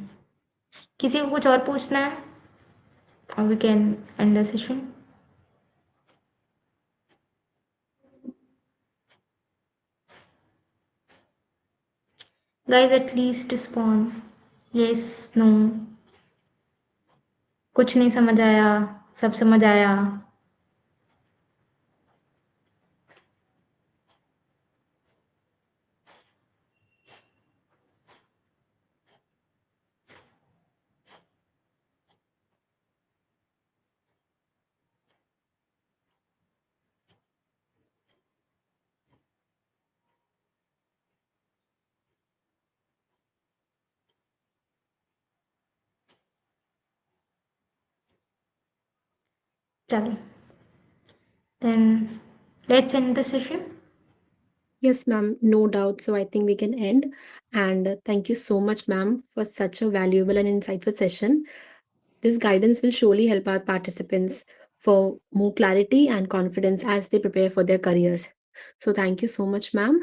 किसी को कुछ और पूछना है? Or we can end the session. Guys, at least respond yes, no. कुछ नहीं समझ आया, सब समझ आया? चलो, then let's end the session. Yes, ma'am, no doubt. So I think we can end. And thank you so much, ma'am, for such a valuable and insightful session. This guidance will surely help our participants for more clarity and confidence as they prepare for their careers. So thank you so much, ma'am.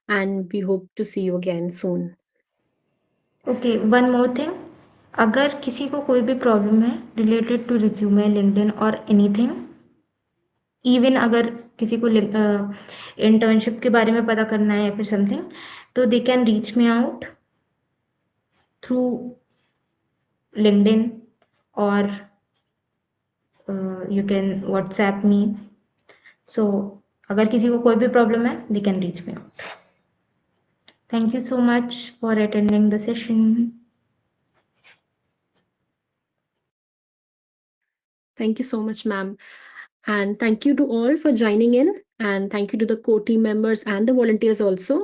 And we hope to see you again soon. Okay, one more thing, अगर किसी को कोई भी problem है related to resume, LinkedIn और anything, even अगर किसी को इंटर्नशिप के बारे में पता करना है या फिर समथिंग, तो they can reach me out through LinkedIn और यू कैन व्हाट्सएप मी। सो अगर किसी को कोई भी प्रॉब्लम है, they can reach me out. Thank you so much for attending the session. Thank you so much, ma'am. And thank you to all for joining in. And thank you to the core team members and the volunteers also.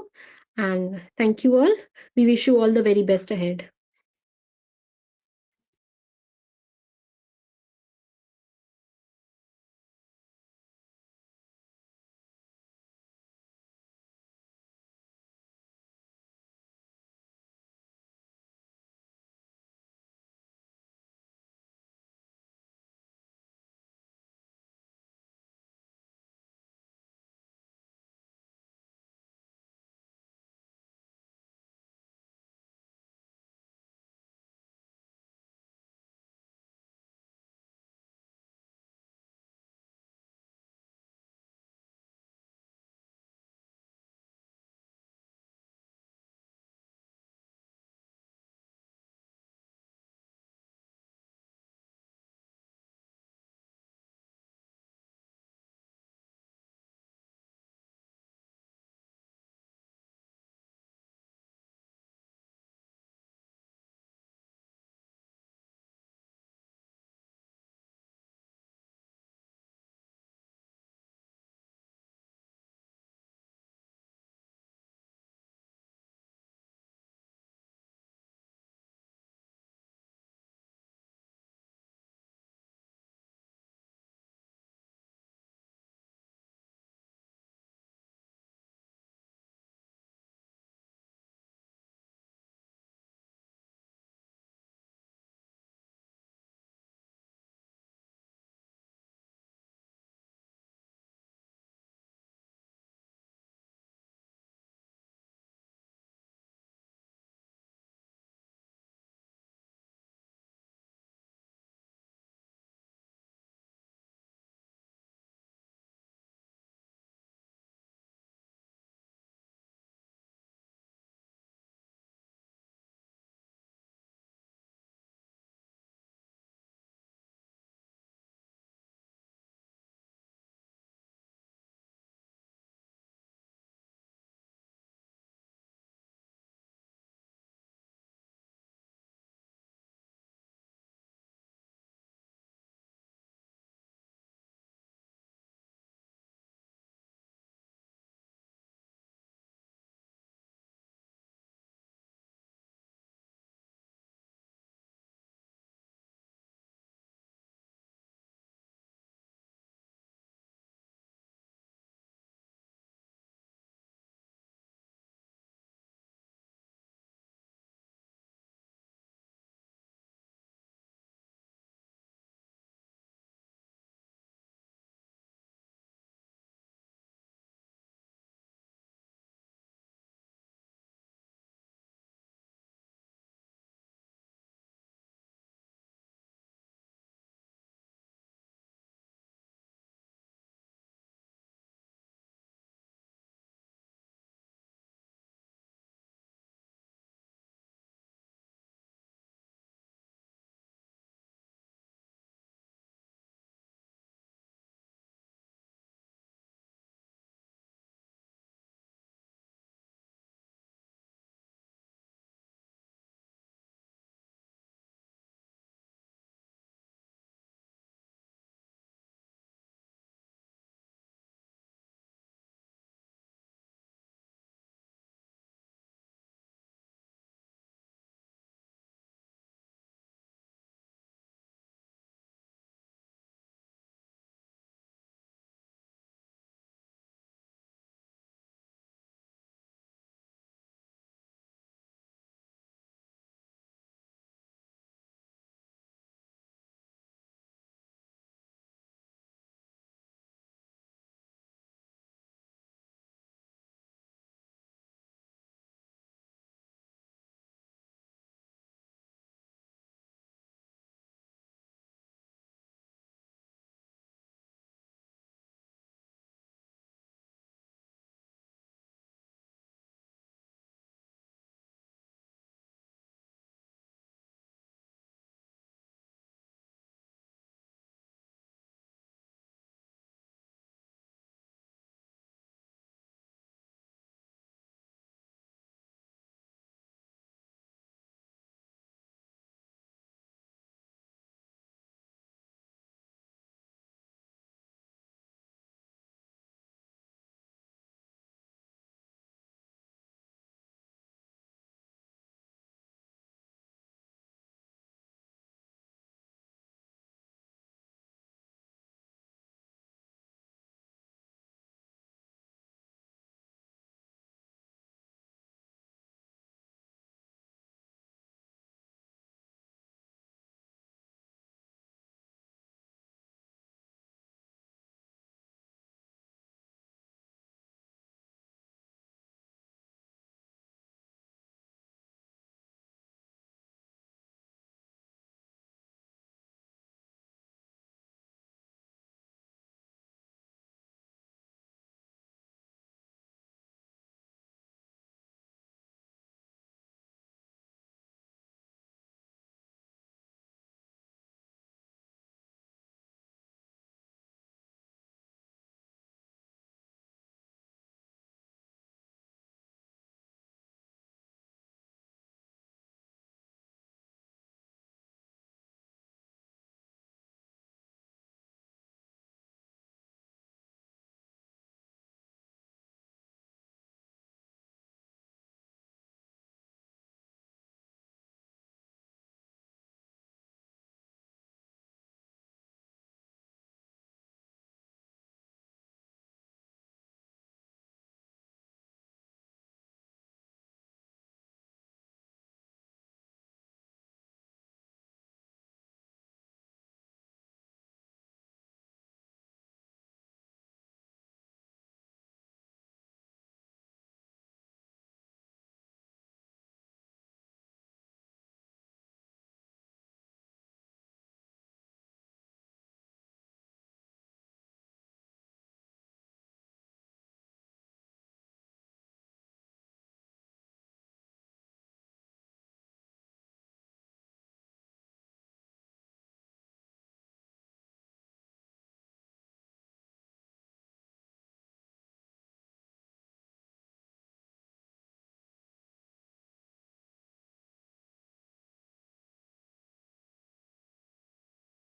And thank you all. We wish you all the very best ahead.